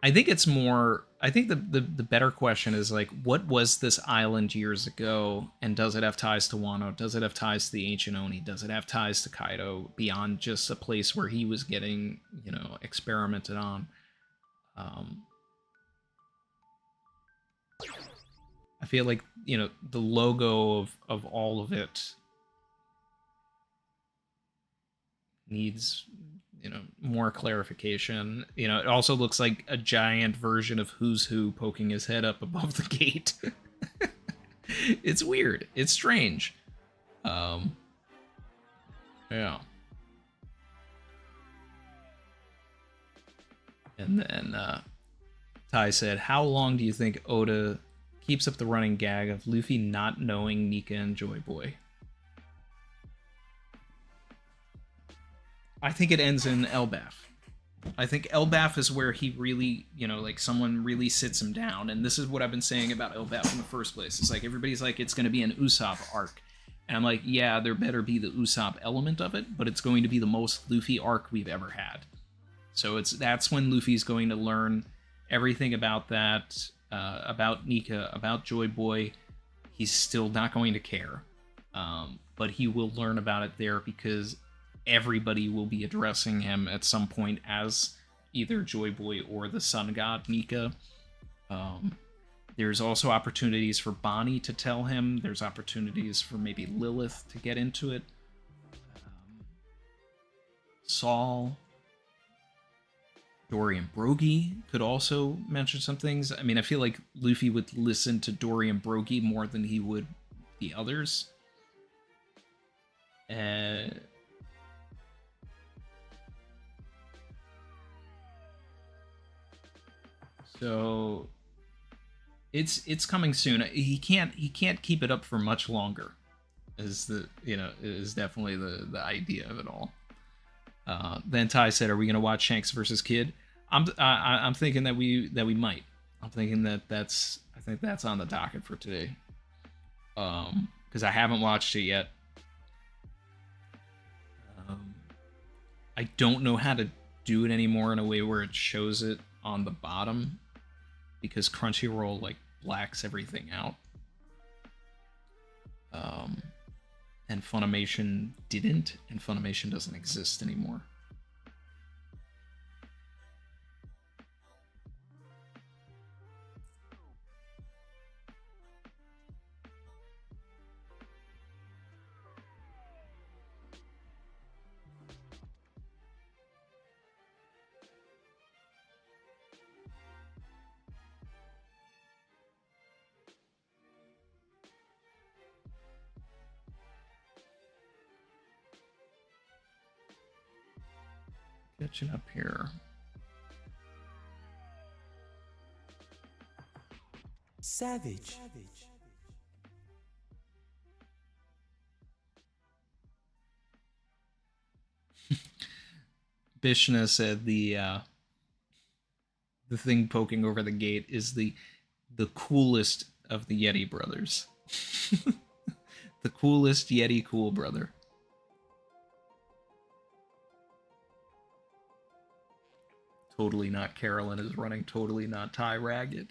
I think it's more. I think the better question is like, what was this island years ago, and does it have ties to Wano? Does it have ties to the ancient Oni? Does it have ties to Kaido beyond just a place where he was getting, experimented on? I feel like the logo of all of it needs more clarification. It also looks like a giant version of Who's Who poking his head up above the gate. It's weird. It's strange. Yeah. And then Ty said, how long do you think Oda keeps up the running gag of Luffy not knowing Nika and Joy Boy? I think it ends in Elbaf. I think Elbaf is where he really, someone really sits him down. And this is what I've been saying about Elbaf in the first place. It's like, everybody's like, it's going to be an Usopp arc. And I'm like, yeah, there better be the Usopp element of it, but it's going to be the most Luffy arc we've ever had. So that's when Luffy's going to learn everything about that, about Nika, about Joy Boy. He's still not going to care. But he will learn about it there because everybody will be addressing him at some point as either Joy Boy or the Sun God Nika. There's also opportunities for Bonnie to tell him. There's opportunities for maybe Lilith to get into it. Saul. Dory and Brogy could also mention some things. I mean, I feel like Luffy would listen to Dory and Brogy more than he would the others. So it's coming soon. He can't keep it up for much longer. Is definitely the idea of it all. Then Ty said, "Are we gonna watch Shanks versus Kid?" I'm thinking that we might. I'm thinking that's on the docket for today. Because I haven't watched it yet. I don't know how to do it anymore in a way where it shows it on the bottom, because Crunchyroll like blacks everything out. And Funimation didn't, and Funimation doesn't exist anymore. Catching up here. Savage. Bishna said the thing poking over the gate is the coolest of the Yeti brothers. The coolest Yeti cool brother. Totally not Carolyn is running, totally not Ty Ragged.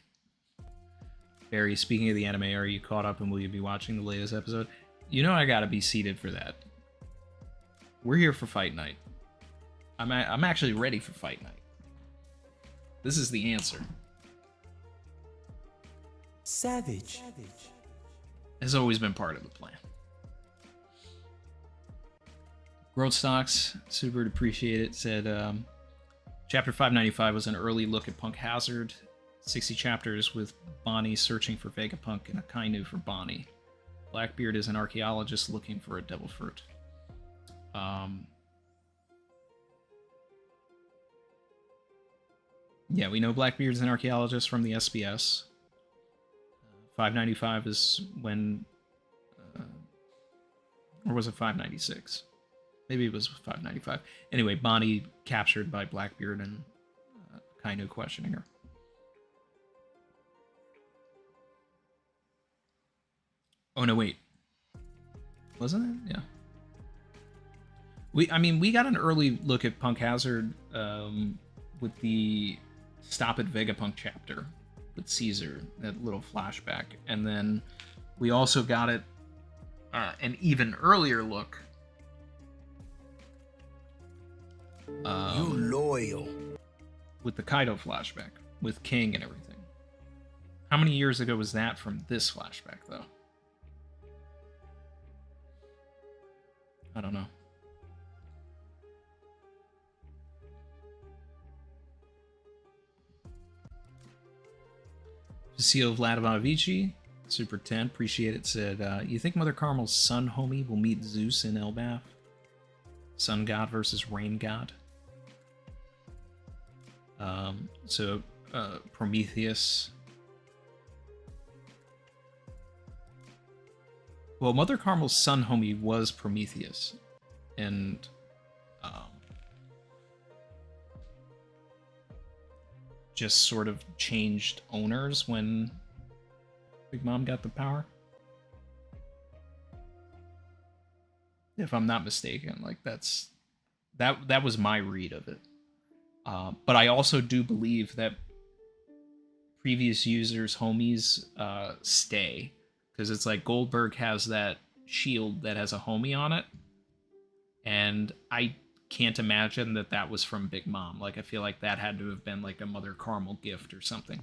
Barry, speaking of the anime, are you caught up and will you be watching the latest episode? You know I gotta be seated for that. We're here for fight night. I'm actually ready for fight night. This is the answer. Savage. Has always been part of the plan. Growth Stocks, super appreciate it, said Chapter 595 was an early look at Punk Hazard. 60 chapters with Bonnie searching for Vegapunk and Akainu for Bonnie. Blackbeard is an archaeologist looking for a devil fruit. Yeah, we know Blackbeard's an archaeologist from the SBS. 595 is when... or was it 596? Maybe it was 595. Anyway, Bonnie captured by Blackbeard and Akainu questioning her. Oh, no, wait. Wasn't it? Yeah. We got an early look at Punk Hazard with the Stop at Vegapunk chapter with Caesar, that little flashback. And then we also got it an even earlier look. You loyal. With the Kaido flashback, with King and everything. How many years ago was that from this flashback, though? I don't know. Vasile Vladimirovici, Super 10, appreciate it, said, you think Mother Carmel's sun homie will meet Zeus in Elbaf? Sun god versus rain god? Prometheus. Well, Mother Carmel's son homie was Prometheus, and just sort of changed owners when Big Mom got the power. If I'm not mistaken, like that was my read of it. But I also do believe that previous users' homies stay. Because it's like Goldberg has that shield that has a homie on it. And I can't imagine that was from Big Mom. Like, I feel like that had to have been like a Mother Carmel gift or something.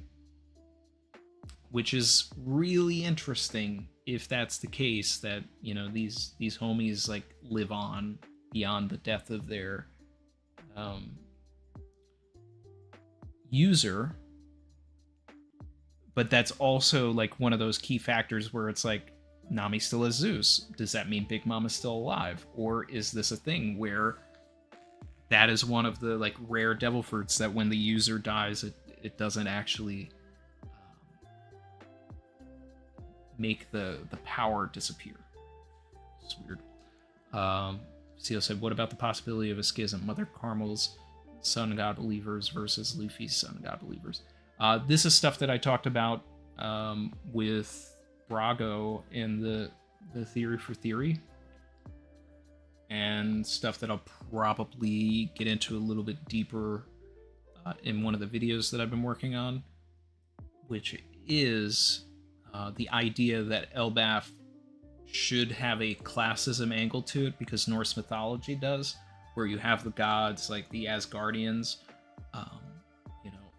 Which is really interesting if that's the case, that, you know, these homies like live on beyond the death of their user, but that's also like one of those key factors where it's like, Nami still has Zeus. Does that mean Big Mom is still alive? Or is this a thing where that is one of the like rare devil fruits that when the user dies, it doesn't actually make the power disappear? It's weird. Seal said, what about the possibility of a schism? Mother Carmel's sun god believers versus Luffy's sun god believers. This is stuff that I talked about with Brago in the Theory for Theory, and stuff that I'll probably get into a little bit deeper in one of the videos that I've been working on, which is the idea that Elbaf should have a classism angle to it, because Norse mythology does, where you have the gods like the Asgardians,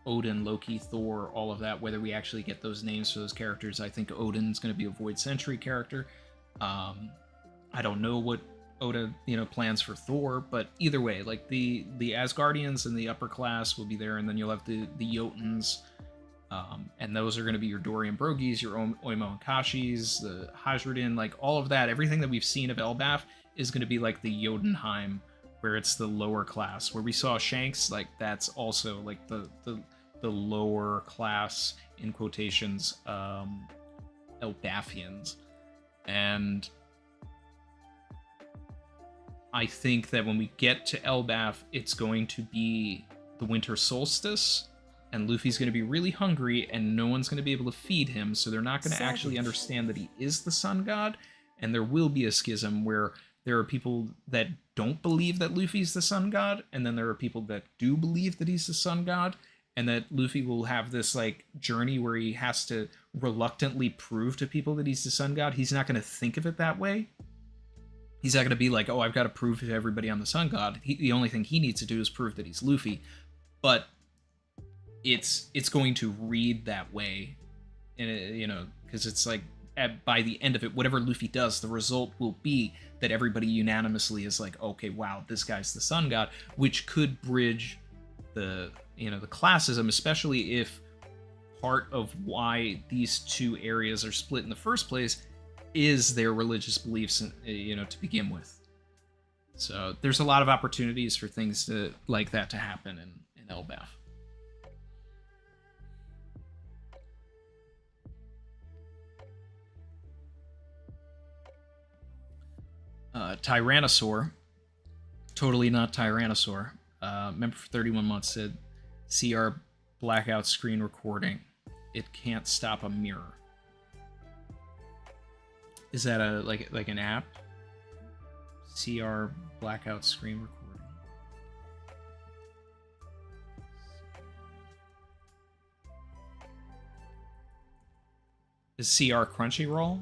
Odin, Loki, Thor, all of that. Whether we actually get those names for those characters, I think Odin's going to be a Void Century character. I don't know what Oda, plans for Thor, but either way, like the Asgardians and the upper class will be there, and then you'll have the Jotuns, and those are going to be your Dorian Brogies, your Oimo and Kashis, the Hajrudin, like all of that. Everything that we've seen of Elbaf is going to be like the Jotunheim, where it's the lower class. Where we saw Shanks, like that's also like the lower class, in quotations, Elbafians. And I think that when we get to Elbaf, it's going to be the winter solstice, and Luffy's going to be really hungry, and no one's going to be able to feed him, so they're not going to actually understand that he is the sun god, and there will be a schism where there are people that don't believe that Luffy's the sun god, and then there are people that do believe that he's the sun god, and that Luffy will have this like journey where he has to reluctantly prove to people that he's the sun god. He's not going to think of it that way. He's not going to be like, oh, I've got to prove to everybody I'm the sun god. The only thing he needs to do is prove that he's Luffy. But it's going to read that way, and because it's like by the end of it, whatever Luffy does, the result will be that everybody unanimously is like, okay, wow, this guy's the sun god, which could bridge the classism, especially if part of why these two areas are split in the first place is their religious beliefs, to begin with. So there's a lot of opportunities for things like that to happen in Elbaf. Tyrannosaur, totally not Tyrannosaur. Member for 31 months said, CR blackout screen recording. It can't stop a mirror. Is that a like an app? CR blackout screen recording. Is CR Crunchyroll?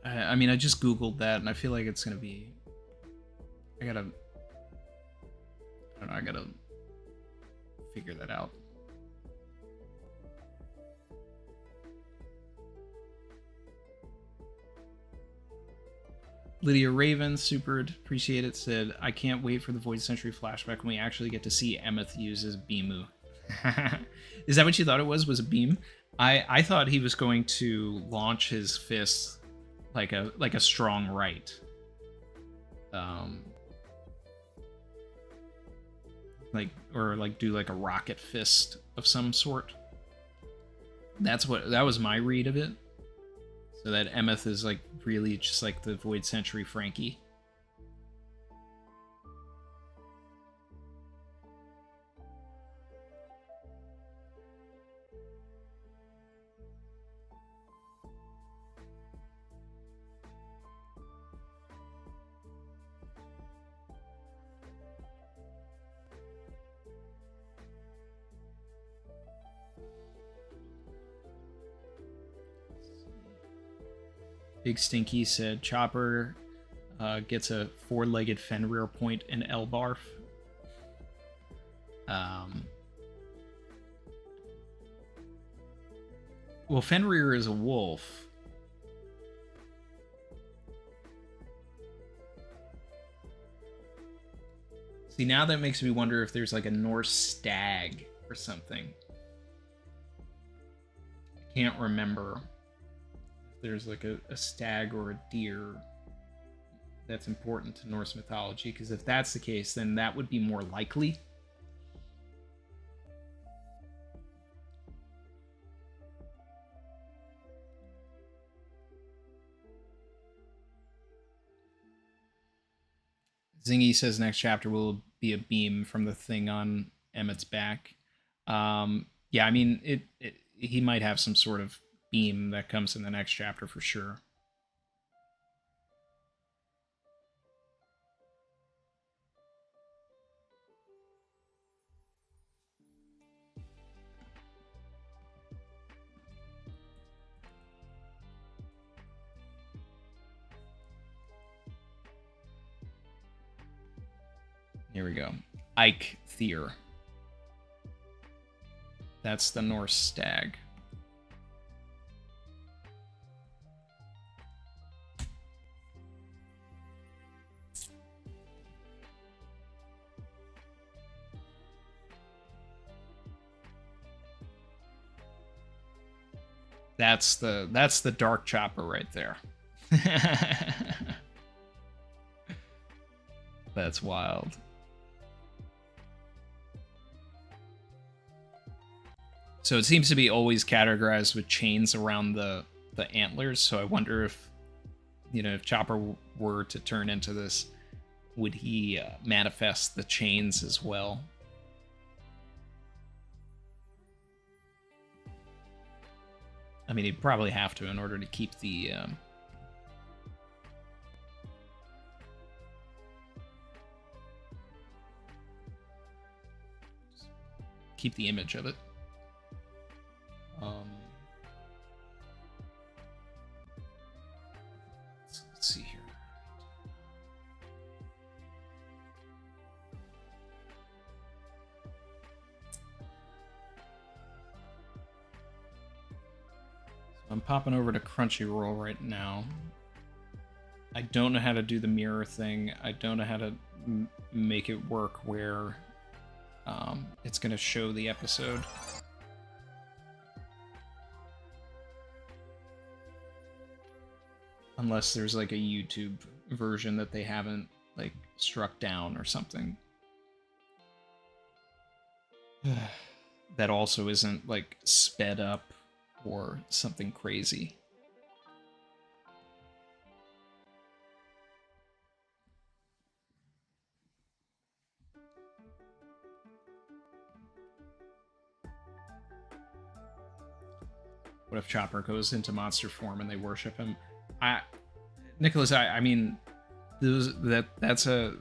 I mean, I just Googled that, and I feel like it's gonna be... I gotta figure that out. Lydia Raven, super appreciate it, said, I can't wait for the Void Century flashback when we actually get to see Emeth use his Beamu. Is that what you thought it was a beam? I thought he was going to launch his fist like a strong right. like, or like do like a rocket fist of some sort. That was my read of it. So that Emeth is like really just like the Void Century Frankie. Big Stinky said Chopper gets a 4-legged Fenrir point in Elbarf. Well, Fenrir is a wolf. See, now that makes me wonder if there's like a Norse stag or something. I can't remember. There's like a stag or a deer that's important to Norse mythology, because if that's the case, then that would be more likely. Zingy says next chapter will be a beam from the thing on Emmett's back. Yeah, I mean, he might have some sort of beam that comes in the next chapter for sure. Here we go. Ike Thier. That's the Norse stag. That's the Dark Chopper right there. That's wild. So it seems to be always categorized with chains around the antlers, so I wonder if, you know, if Chopper were to turn into this, would he manifest the chains as well? I mean, he'd probably have to in order to keep the image of it. Let's see here. So I'm popping over to Crunchyroll right now. I don't know how to do the mirror thing. I don't know how to make it work where it's going to show the episode. Unless there's like a YouTube version that they haven't like struck down or something. That also isn't like sped up or something crazy. What if Chopper goes into monster form and they worship him? Nicholas, I mean, that's a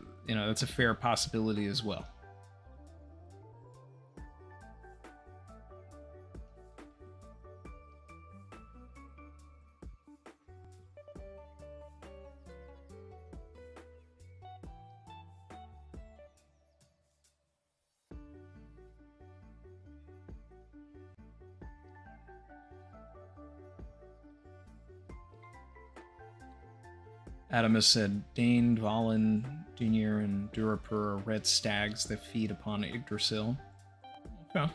fair possibility as well. Adam has said, Dane, Valen, Dunir, and Durapur are red stags that feed upon Yggdrasil. Okay.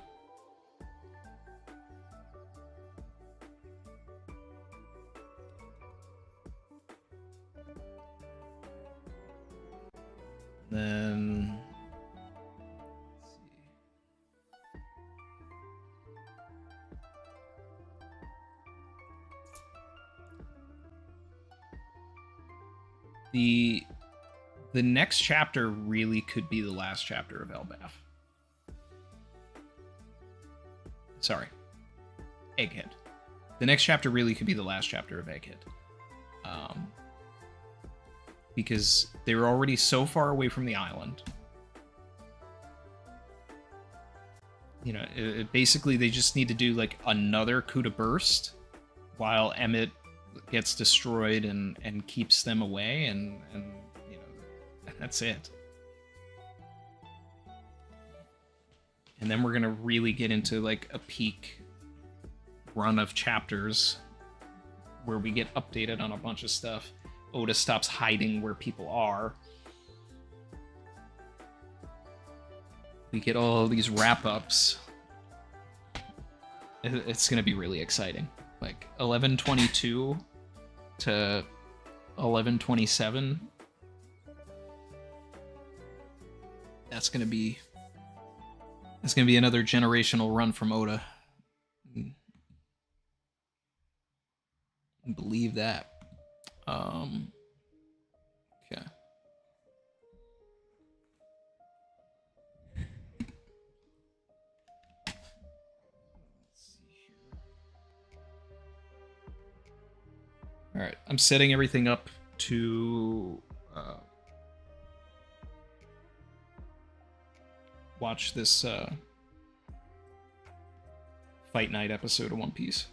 Then... let's The next chapter really could be the last chapter of Elbaf. Sorry. Egghead. The next chapter really could be the last chapter of Egghead. Because they're already so far away from the island. You know, basically they just need to do like another coup de burst while Emmett gets destroyed and keeps them away, and you know, that's it. And then we're gonna really get into like a peak run of chapters where we get updated on a bunch of stuff. Oda stops hiding where people are. We get all these wrap-ups. It's gonna be really exciting. Like 1122 to 1127. That's gonna be another generational run from Oda. Believe that. Okay. All right, I'm setting everything up to watch this Fight Night episode of One Piece.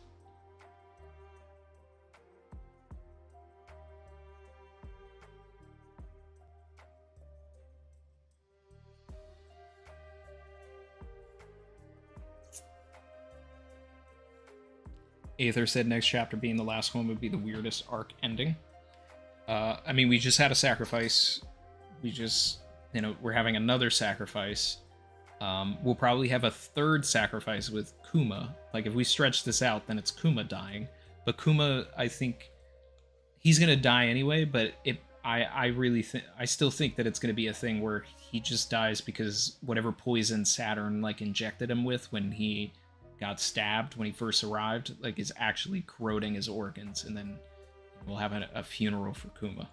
Aether said next chapter being the last one would be the weirdest arc ending. I mean, we just had a sacrifice. We just, you know, we're having another sacrifice. We'll probably have a third sacrifice with Kuma. Like, if we stretch this out, then it's Kuma dying. But Kuma, I think, he's gonna die anyway, but I still think that it's gonna be a thing where he just dies because whatever poison Saturn, like, injected him with when he got stabbed when he first arrived, like, is actually corroding his organs, and then we'll have a funeral for Kuma.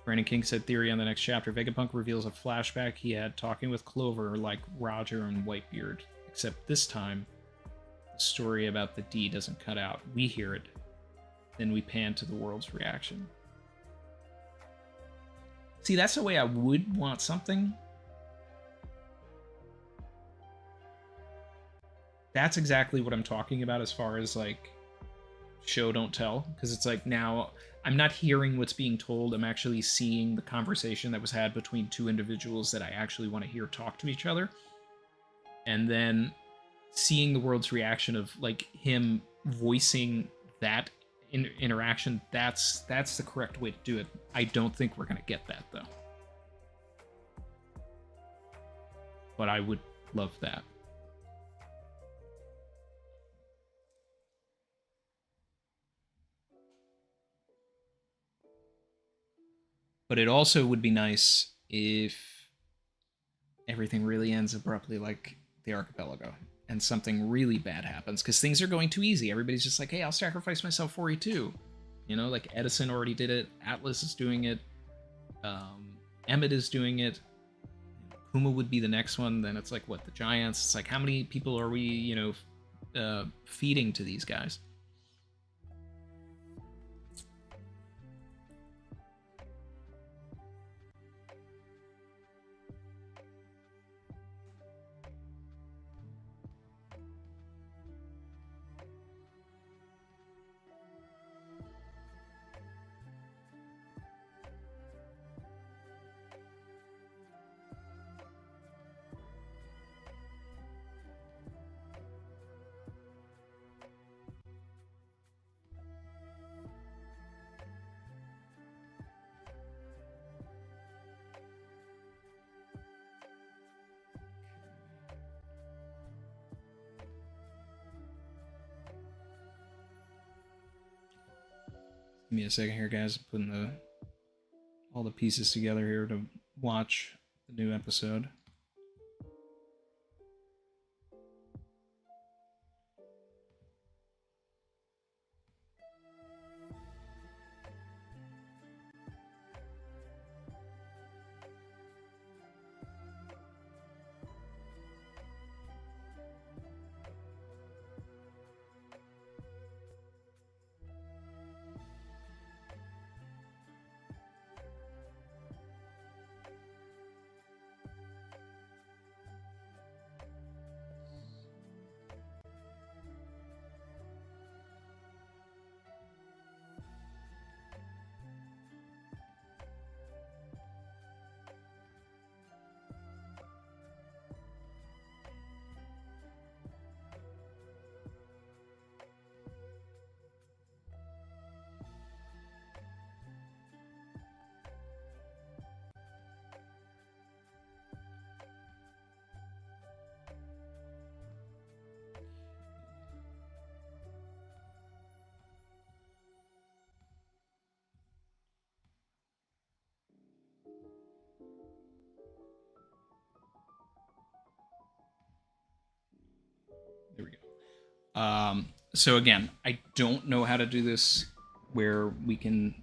Brandon King said theory on the next chapter. Vegapunk reveals a flashback he had talking with Clover like Roger and Whitebeard. Except this time, the story about the D doesn't cut out. We hear it. Then we pan to the world's reaction. See, that's the way I would want something. That's exactly what I'm talking about as far as, like, show don't tell. Because it's like, now I'm not hearing what's being told. I'm actually seeing the conversation that was had between two individuals that I actually want to hear talk to each other. And then seeing the world's reaction of, like, him voicing that interaction, that's the correct way to do it. I don't think we're going to get that, though. But I would love that. But it also would be nice if everything really ends abruptly like the archipelago and something really bad happens, because things are going too easy. Everybody's just like, hey, I'll sacrifice myself for you too. You know, like Edison already did it. Atlas is doing it. Emmett is doing it. Kuma would be the next one. Then it's like, what, the Giants? It's like, how many people are we, you know, feeding to these guys? Give me a second here, guys. Putting the all the pieces together here to watch the new episode. There we go. So again, I don't know how to do this where we can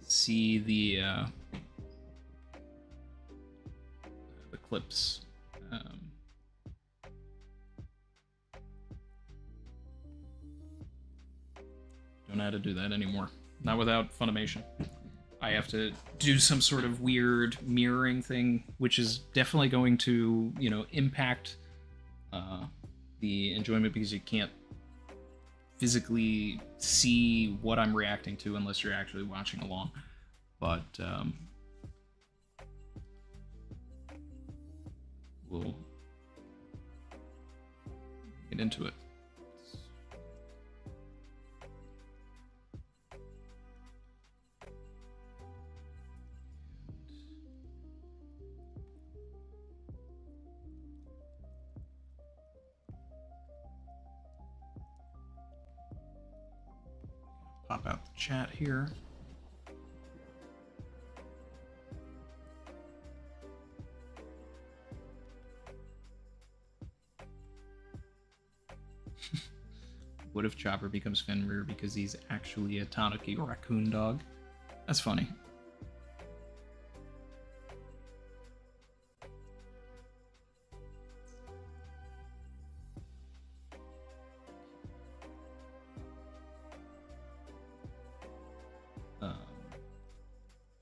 see the clips. Don't know how to do that anymore. Not without Funimation. I have to do some sort of weird mirroring thing, which is definitely going to, you know, impact the enjoyment because you can't physically see what I'm reacting to unless you're actually watching along. But we'll get into it. Pop out the chat here. What if Chopper becomes Fenrir because he's actually a Tanuki raccoon dog? That's funny.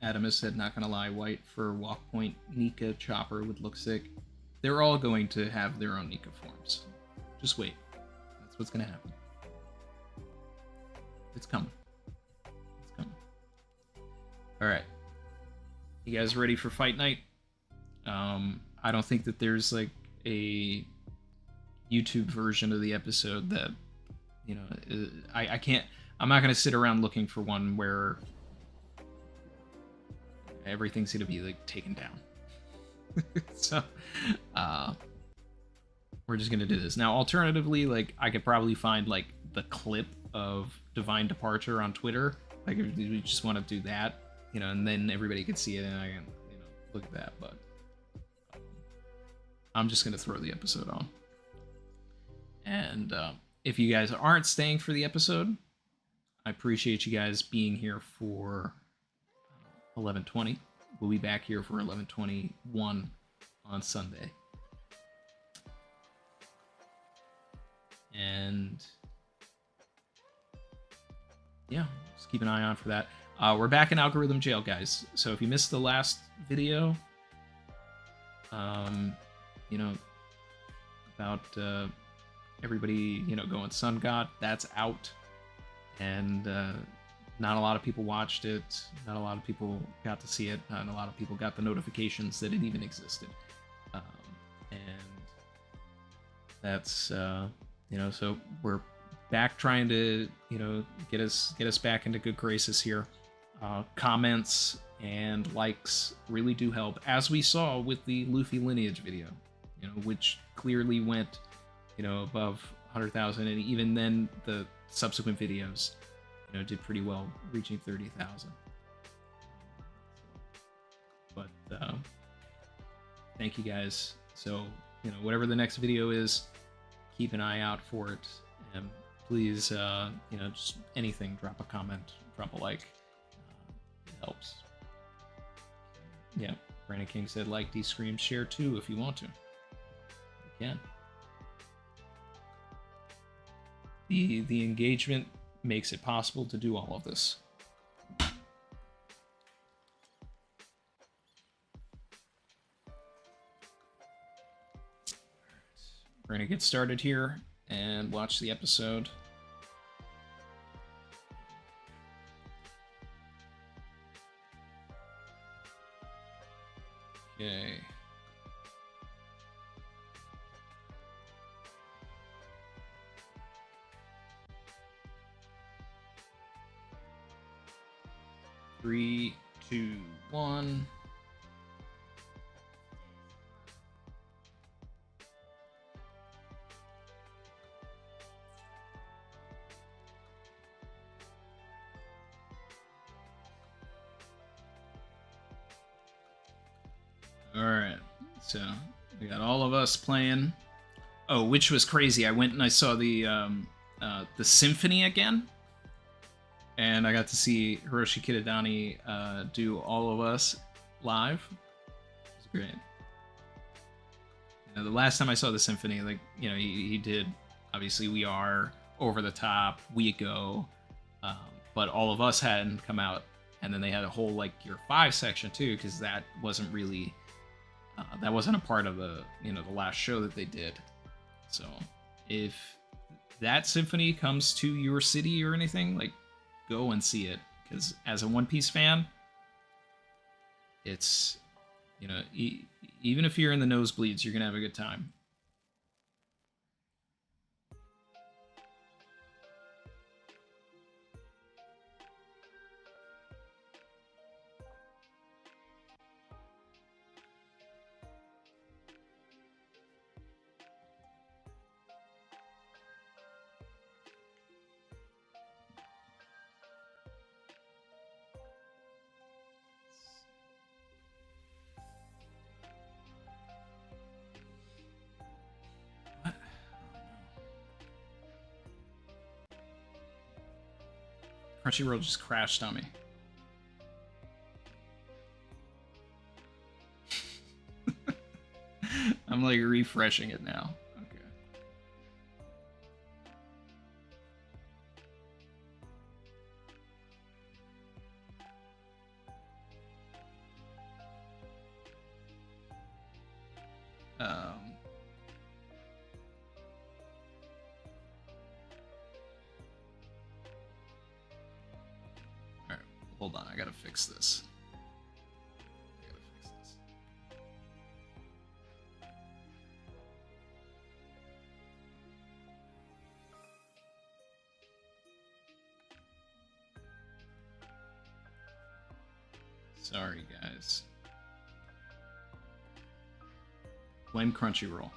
Adam has said, not gonna lie, White for Walk Point, Nika, Chopper would look sick. They're all going to have their own Nika forms. Just wait. That's what's gonna happen. It's coming. It's coming. Alright. You guys ready for fight night? I don't think that there's like a YouTube version of the episode that, you know, I can't, I'm not gonna sit around looking for one where everything's gonna be like taken down. So we're just gonna do this now. Alternatively, like I could probably find like the clip of Divine Departure on Twitter, like if we just want to do that, you know, and then everybody could see it and I can, you know, look at that. But I'm just gonna throw the episode on. And if you guys aren't staying for the episode, I appreciate you guys being here for 11:20. We'll be back here for 11:21 on Sunday. And yeah, just keep an eye on for that. We're back in algorithm jail, guys. So if you missed the last video, you know, about everybody, you know, going Sun God, that's out. And not a lot of people watched it. Not a lot of people got to see it. Not a lot of people got the notifications that it even existed. And that's, you know, so we're back trying to, you know, get us back into good graces here. Comments and likes really do help, as we saw with the Luffy lineage video, you know, which clearly went, you know, above 100,000, and even then the subsequent videos, you know, did pretty well, reaching 30,000. thank you guys. So, you know, whatever the next video is, keep an eye out for it. And please, you know, just anything, drop a comment, drop a like. It helps. Yeah, Brandon King said, like these streams, share too if you want to. You can. The engagement makes it possible to do all of this. We're gonna get started here and watch the episode. Okay. Three, two, one. Alright, so we got all of us playing. Oh, which was crazy. I went and I saw the symphony again. And I got to see Hiroshi Kidadani do All of Us live. It was great. You know, the last time I saw the symphony, like, you know, he did, obviously, We Are, Over the Top, We Go, but All of Us hadn't come out. And then they had a whole, like, Year 5 section, too, because that wasn't really... that wasn't a part of the, you know, the last show that they did. So, if that symphony comes to your city or anything, like, go and see it. Because as a One Piece fan, it's, you know, even if you're in the nosebleeds, you're going to have a good time. Crunchyroll just crashed on me. I'm like refreshing it now. Okay. Alright, hold on, I gotta fix this. Sorry, guys. Blame Crunchyroll.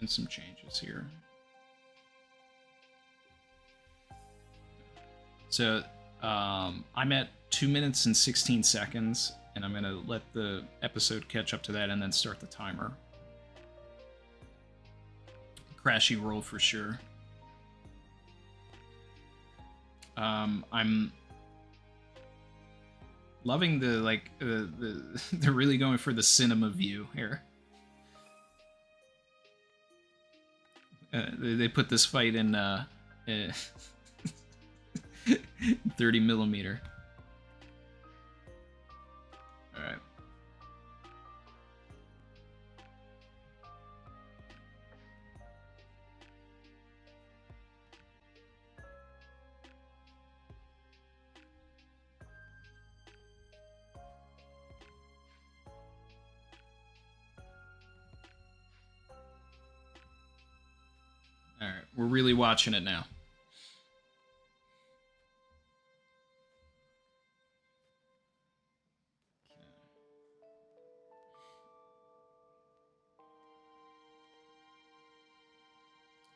Doing some changes here. So, I'm at 2 minutes and 16 seconds, and I'm going to let the episode catch up to that and then start the timer. Crashy roll for sure. I'm loving the, like, they're really going for the cinema view here. They put this fight in 30 millimeter. All right. We're really watching it now.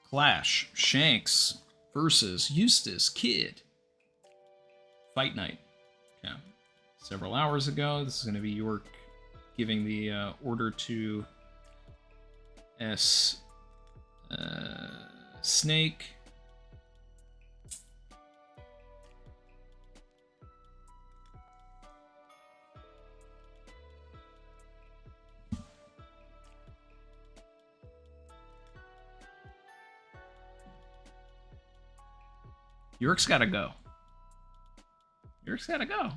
Clash. Shanks versus Eustace Kid. Fight night. Yeah. Several hours ago. This is going to be York giving the order to Snake. York's gotta go. York's gotta go.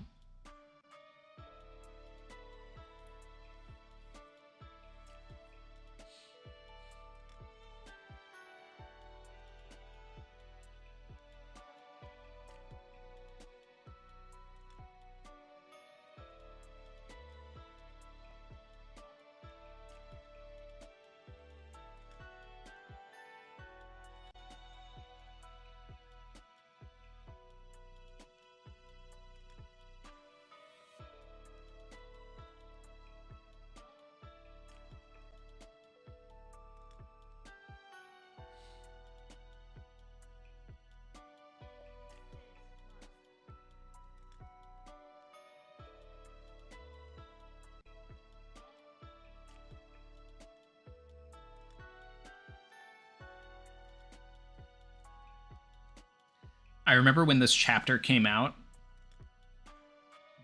I remember when this chapter came out,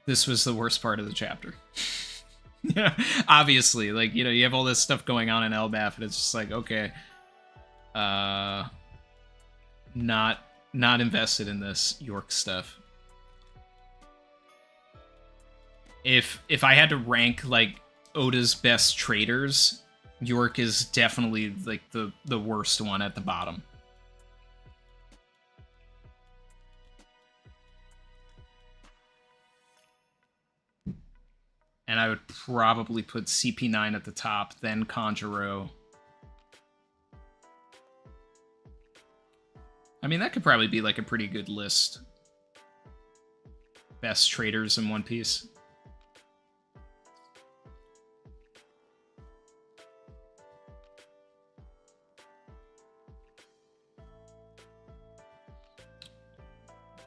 this was the worst part of the chapter. Yeah, obviously, like, you know, you have all this stuff going on in Elbaf, and it's just like, okay, not invested in this York stuff. If I had to rank like Oda's best traders, York is definitely like the worst one at the bottom. And I would probably put CP9 at the top, then Conjuro. I mean, that could probably be like a pretty good list. Best traders in One Piece.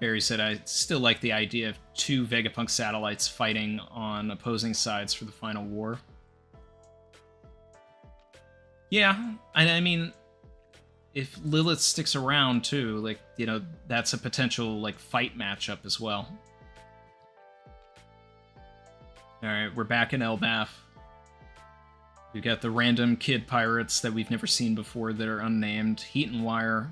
Barry said, I still like the idea of 2 Vegapunk satellites fighting on opposing sides for the final war. Yeah, I mean, if Lilith sticks around too, like, you know, that's a potential like fight matchup as well. Alright, we're back in Elbaf. We've got the random kid pirates that we've never seen before that are unnamed. Heat and Wire.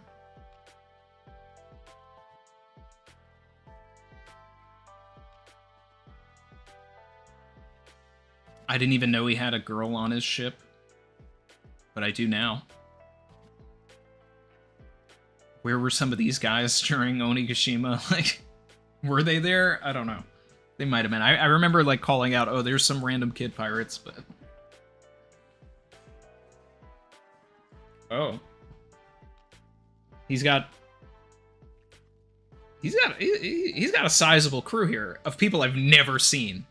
I didn't even know he had a girl on his ship, but I do now. Where were some of these guys during Onigashima? Like, were they there? I don't know. They might have been. I remember, like, calling out, oh, there's some random kid pirates, but... Oh. He's got a sizable crew here of people I've never seen.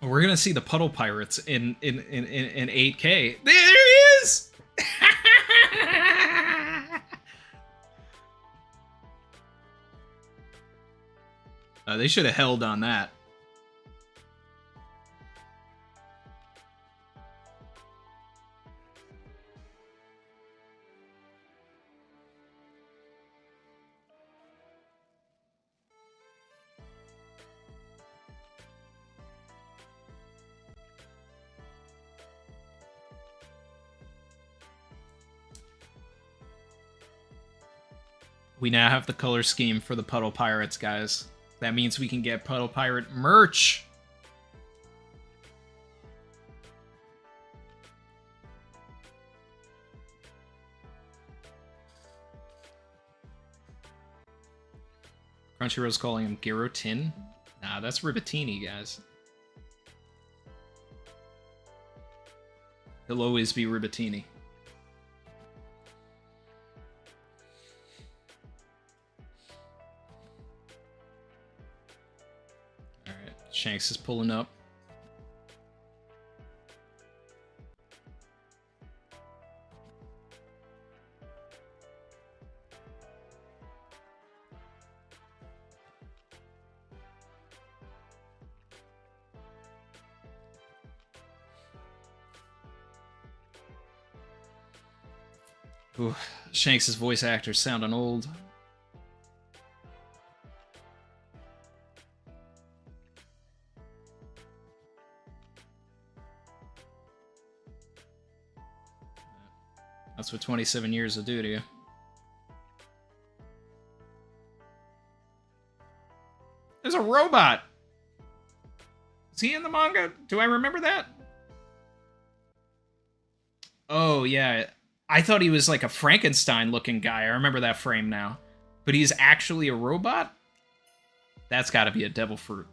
We're gonna see the Puddle Pirates in 8K. There he is! They should have held on that. We now have the color scheme for the Puddle Pirates, guys. That means we can get Puddle Pirate merch! Crunchyroll's calling him Gyro Tin? Nah, that's Ribatini, guys. He'll always be Ribatini. Alright, Shanks is pulling up. Ooh, Shanks' voice actor's sounding old. That's what 27 years will do to you. There's a robot! Is he in the manga? Do I remember that? Oh, yeah. I thought he was like a Frankenstein-looking guy. I remember that frame now. But he's actually a robot? That's gotta be a devil fruit.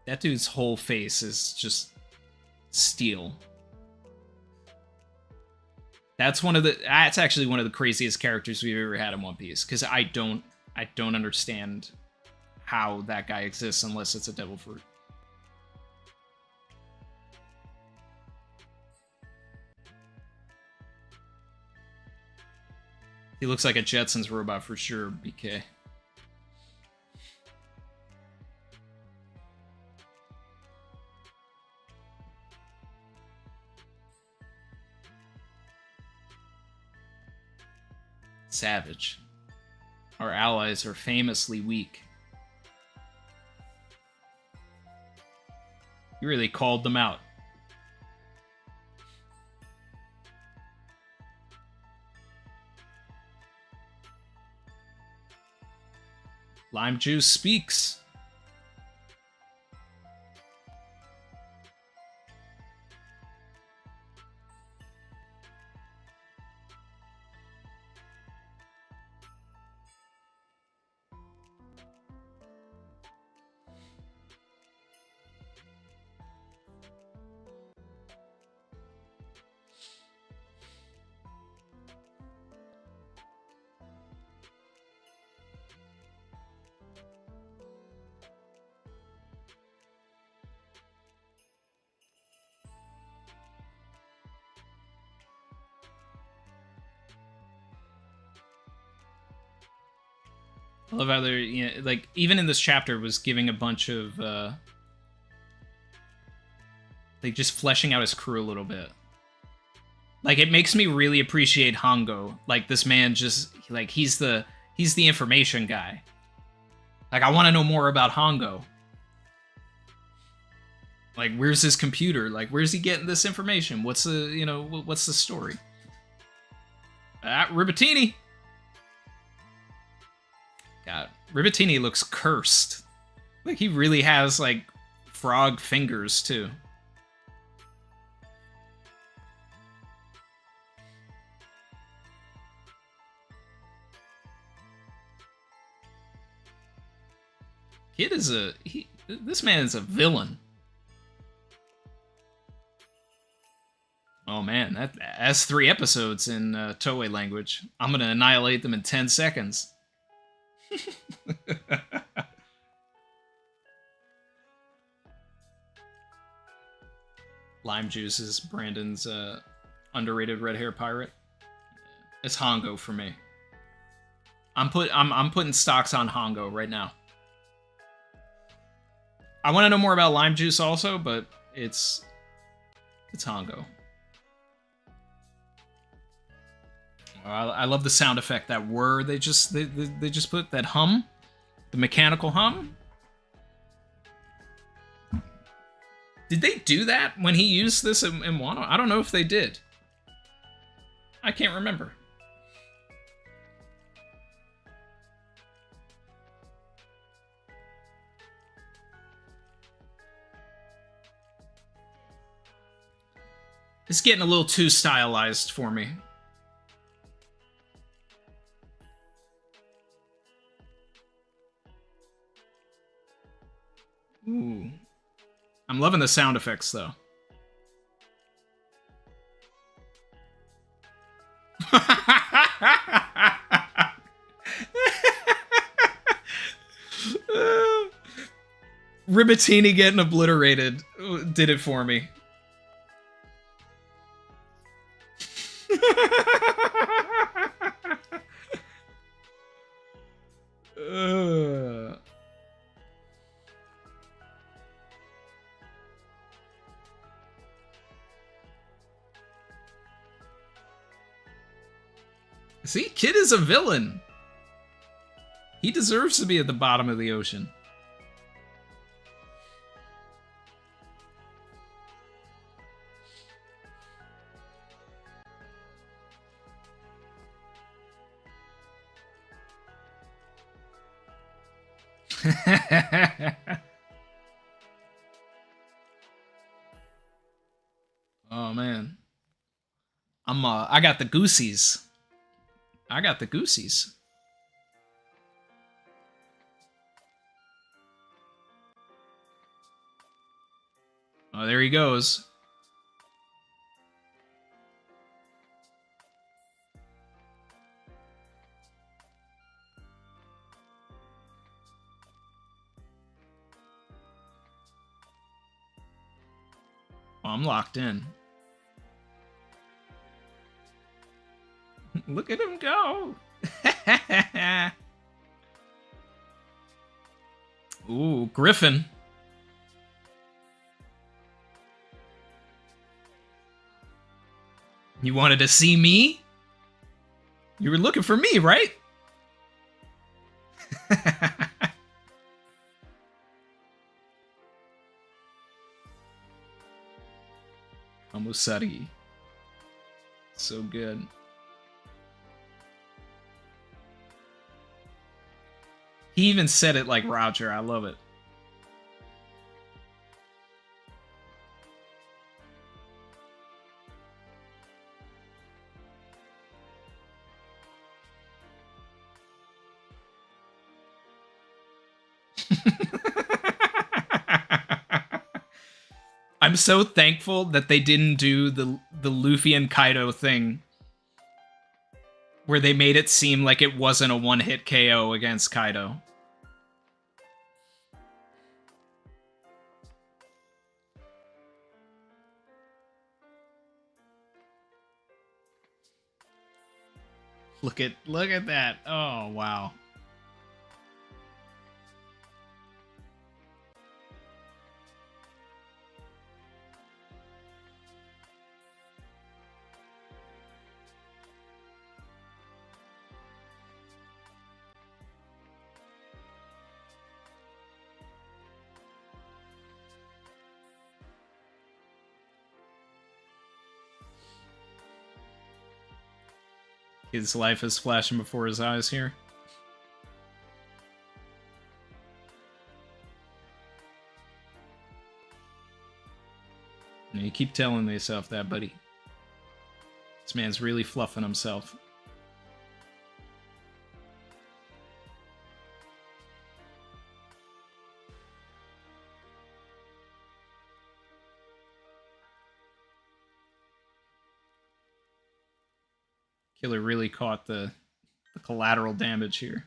That dude's whole face is just steel. That's actually one of the craziest characters we've ever had in One Piece, because I don't understand how that guy exists unless it's a devil fruit. He looks like a Jetsons robot for sure, BK. Savage. Our allies are famously weak. You really called them out. Lime Juice speaks. I love how they're, you know, like, even in this chapter was giving a bunch of, like, just fleshing out his crew a little bit. Like, it makes me really appreciate Hongo. Like, this man just, like, he's the information guy. Like, I want to know more about Hongo. Like, where's his computer? Like, where's he getting this information? What's the, you know, what's the story? Ribatini! God, Ribatini looks cursed. Like, he really has, like, frog fingers, too. Kid is this man is a villain. Oh man, that's 3 episodes in Toei language. I'm gonna annihilate them in 10 seconds. Lime Juice is Brandon's underrated red hair pirate. It's Hongo for me. I'm putting stocks on Hongo right now. I want to know more about Lime Juice also, but it's Hongo. I love the sound effect, that whir. They just put that hum, the mechanical hum. Did they do that when he used this in Wano? I don't know if they did. I can't remember. It's getting a little too stylized for me. Ooh. I'm loving the sound effects, though. Ribatini getting obliterated did it for me. See, Kid is a villain. He deserves to be at the bottom of the ocean. Oh man. I got the goosies. I got the goosies. Oh, there he goes. Oh, I'm locked in. Look at him go. Ooh, Griffin. You wanted to see me? You were looking for me, right? Kamusari. So good. He even said it like Roger. I love it. I'm so thankful that they didn't do the Luffy and Kaido thing where they made it seem like it wasn't a one-hit KO against Kaido. Look at that. Oh, wow. His life is flashing before his eyes here. You keep telling yourself that, buddy. This man's really fluffing himself. Killer really caught the collateral damage here.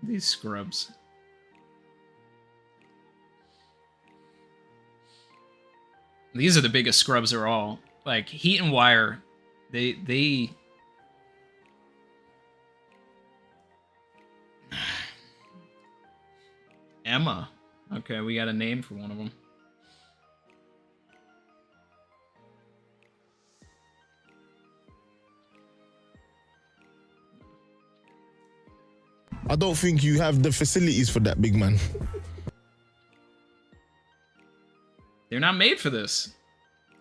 These scrubs. These are the biggest scrubs of all. Like, Heat and Wire, they... Emma. Okay, we got a name for one of them. I don't think you have the facilities for that, big man. They're not made for this.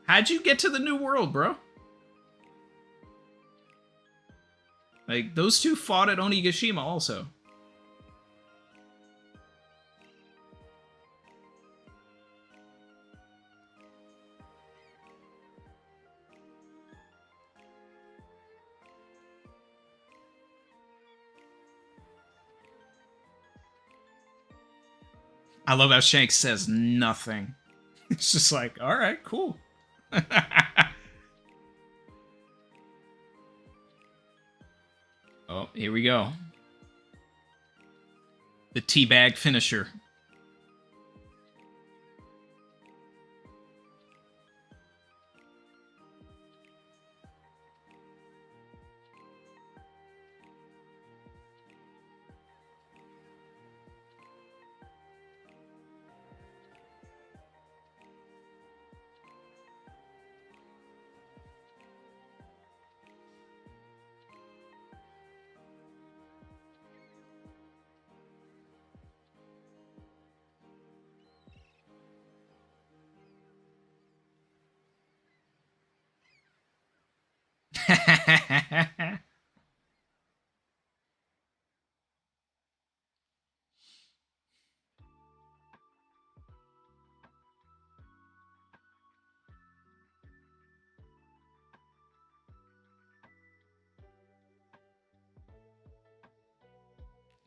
How'd you get to the New World, bro? Like, those two fought at Onigashima also. I love how Shanks says nothing. It's just like, all right, cool. Oh, here we go. The teabag finisher.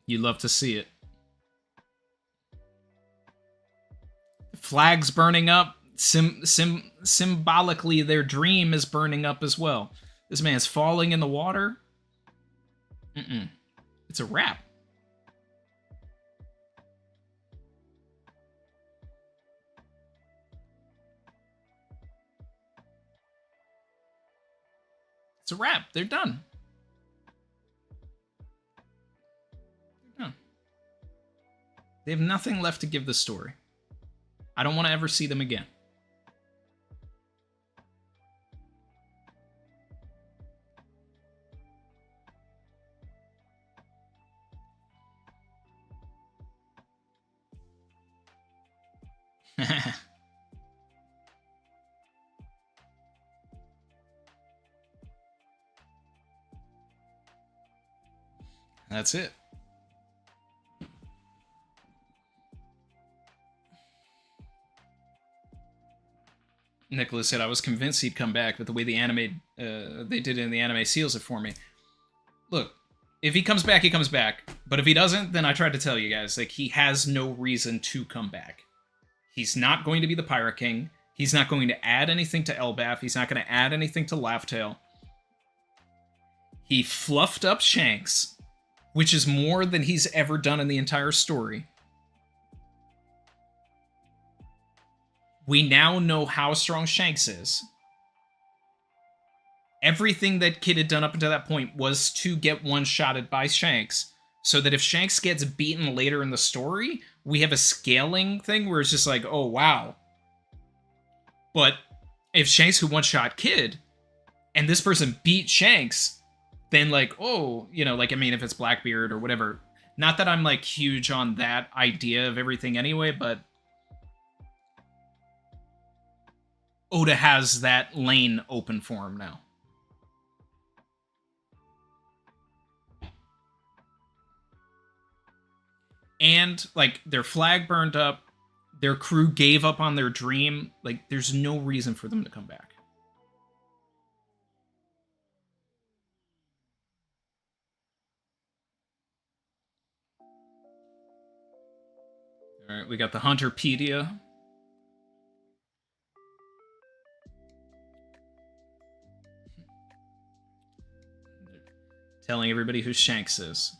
You love to see it. Flags burning up. Symbolically, their dream is burning up as well. This man's falling in the water. It's a wrap. It's a wrap. They're done. They're done. They have nothing left to give the story. I don't want to ever see them again. That's it. Nicholas said, I was convinced he'd come back, but the way the anime, they did it in the anime seals it for me. Look, if he comes back, he comes back. But if he doesn't, then I tried to tell you guys, like, he has no reason to come back. He's not going to be the Pirate King. He's not going to add anything to Elbaf. He's not going to add anything to Laughtail. He fluffed up Shanks, which is more than he's ever done in the entire story. We now know how strong Shanks is. Everything that Kid had done up until that point was to get one-shotted by Shanks, so that if Shanks gets beaten later in the story, we have a scaling thing where it's just like, oh, wow. But if Shanks could one-shot Kid, and this person beat Shanks, then like, oh, you know, like, I mean, if it's Blackbeard or whatever. Not that I'm like huge on that idea of everything anyway, but Oda has that lane open for him now. And, like, their flag burned up, their crew gave up on their dream. Like, there's no reason for them to come back. All right, we got the Hunterpedia. Telling everybody who Shanks is.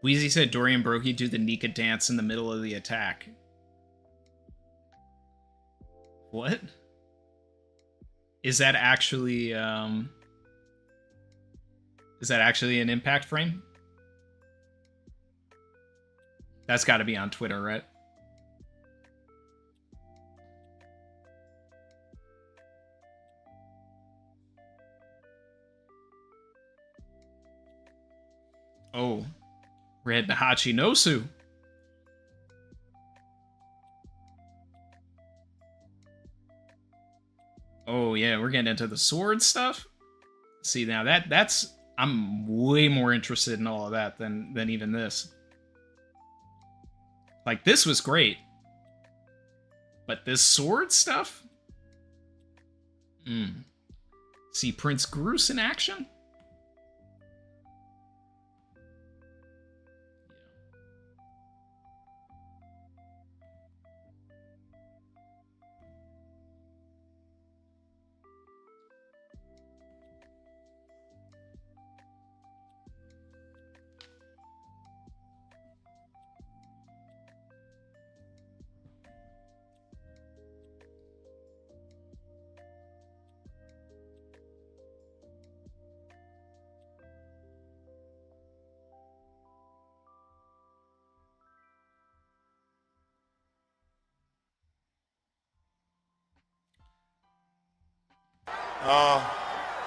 Wheezy said Dorian Brokey do the Nika dance in the middle of the attack. What? Is that actually an impact frame? That's got to be on Twitter, right? Oh, Red Hachi Nosu. Oh yeah, we're getting into the sword stuff. See now that's I'm way more interested in all of that than even this. Like this was great, but this sword stuff. See Prince Groose in action.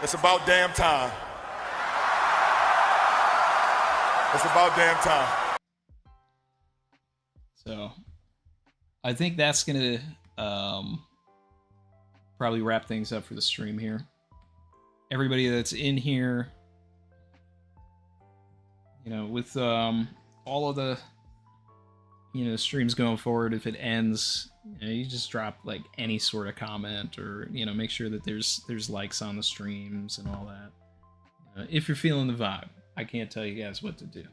It's about damn time. It's about damn time. So, I think that's gonna probably wrap things up for the stream here. Everybody that's in here, you know, with all of the streams going forward, if it ends, you just drop like any sort of comment, or make sure that there's likes on the streams and all that. If you're feeling the vibe, I can't tell you guys what to do,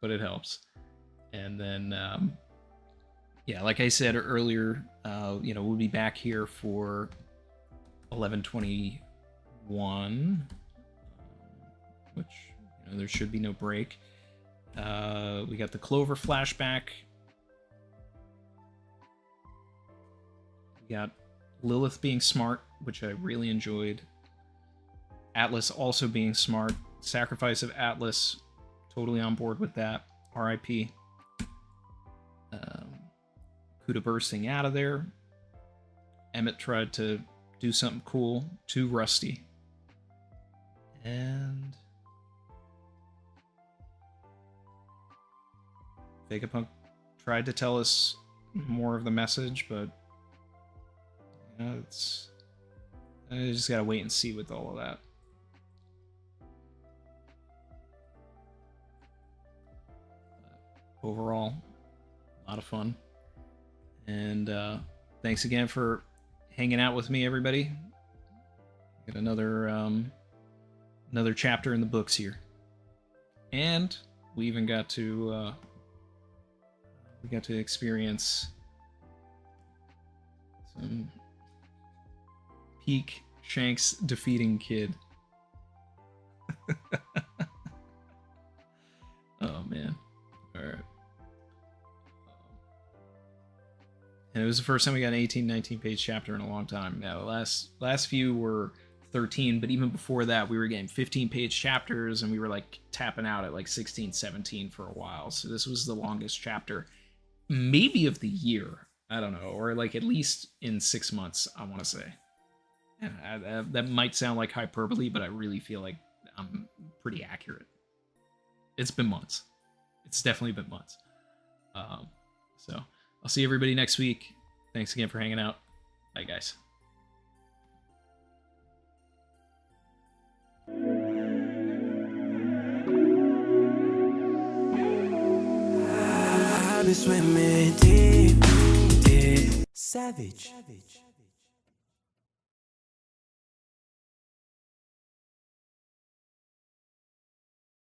but it helps. And then yeah, like I said earlier, we'll be back here for 11:21, which there should be no break. We got the Clover flashback. We got Lilith being smart, which I really enjoyed. Atlas also being smart. Sacrifice of Atlas, totally on board with that. R.I.P. Kuda bursting out of there. Emmett tried to do something cool. Too rusty. And Vegapunk tried to tell us more of the message, but it's I just gotta wait and see with all of that. But overall, a lot of fun, and thanks again for hanging out with me, everybody. Got another chapter in the books here, and we even got to experience some peak Shanks defeating Kid. Oh man. Alright. And it was the first time we got an 19 page chapter in a long time. Now the last few were 13, but even before that we were getting 15 page chapters, and we were like tapping out at like 16, 17 for a while. So this was the longest chapter maybe of the year. I don't know, or like at least in 6 months, I want to say. And that might sound like hyperbole, but I really feel like I'm pretty accurate. It's been months. It's definitely been months. So I'll see everybody next week. Thanks again for hanging out. Bye, guys. I've been swimming deep, deep. Savage.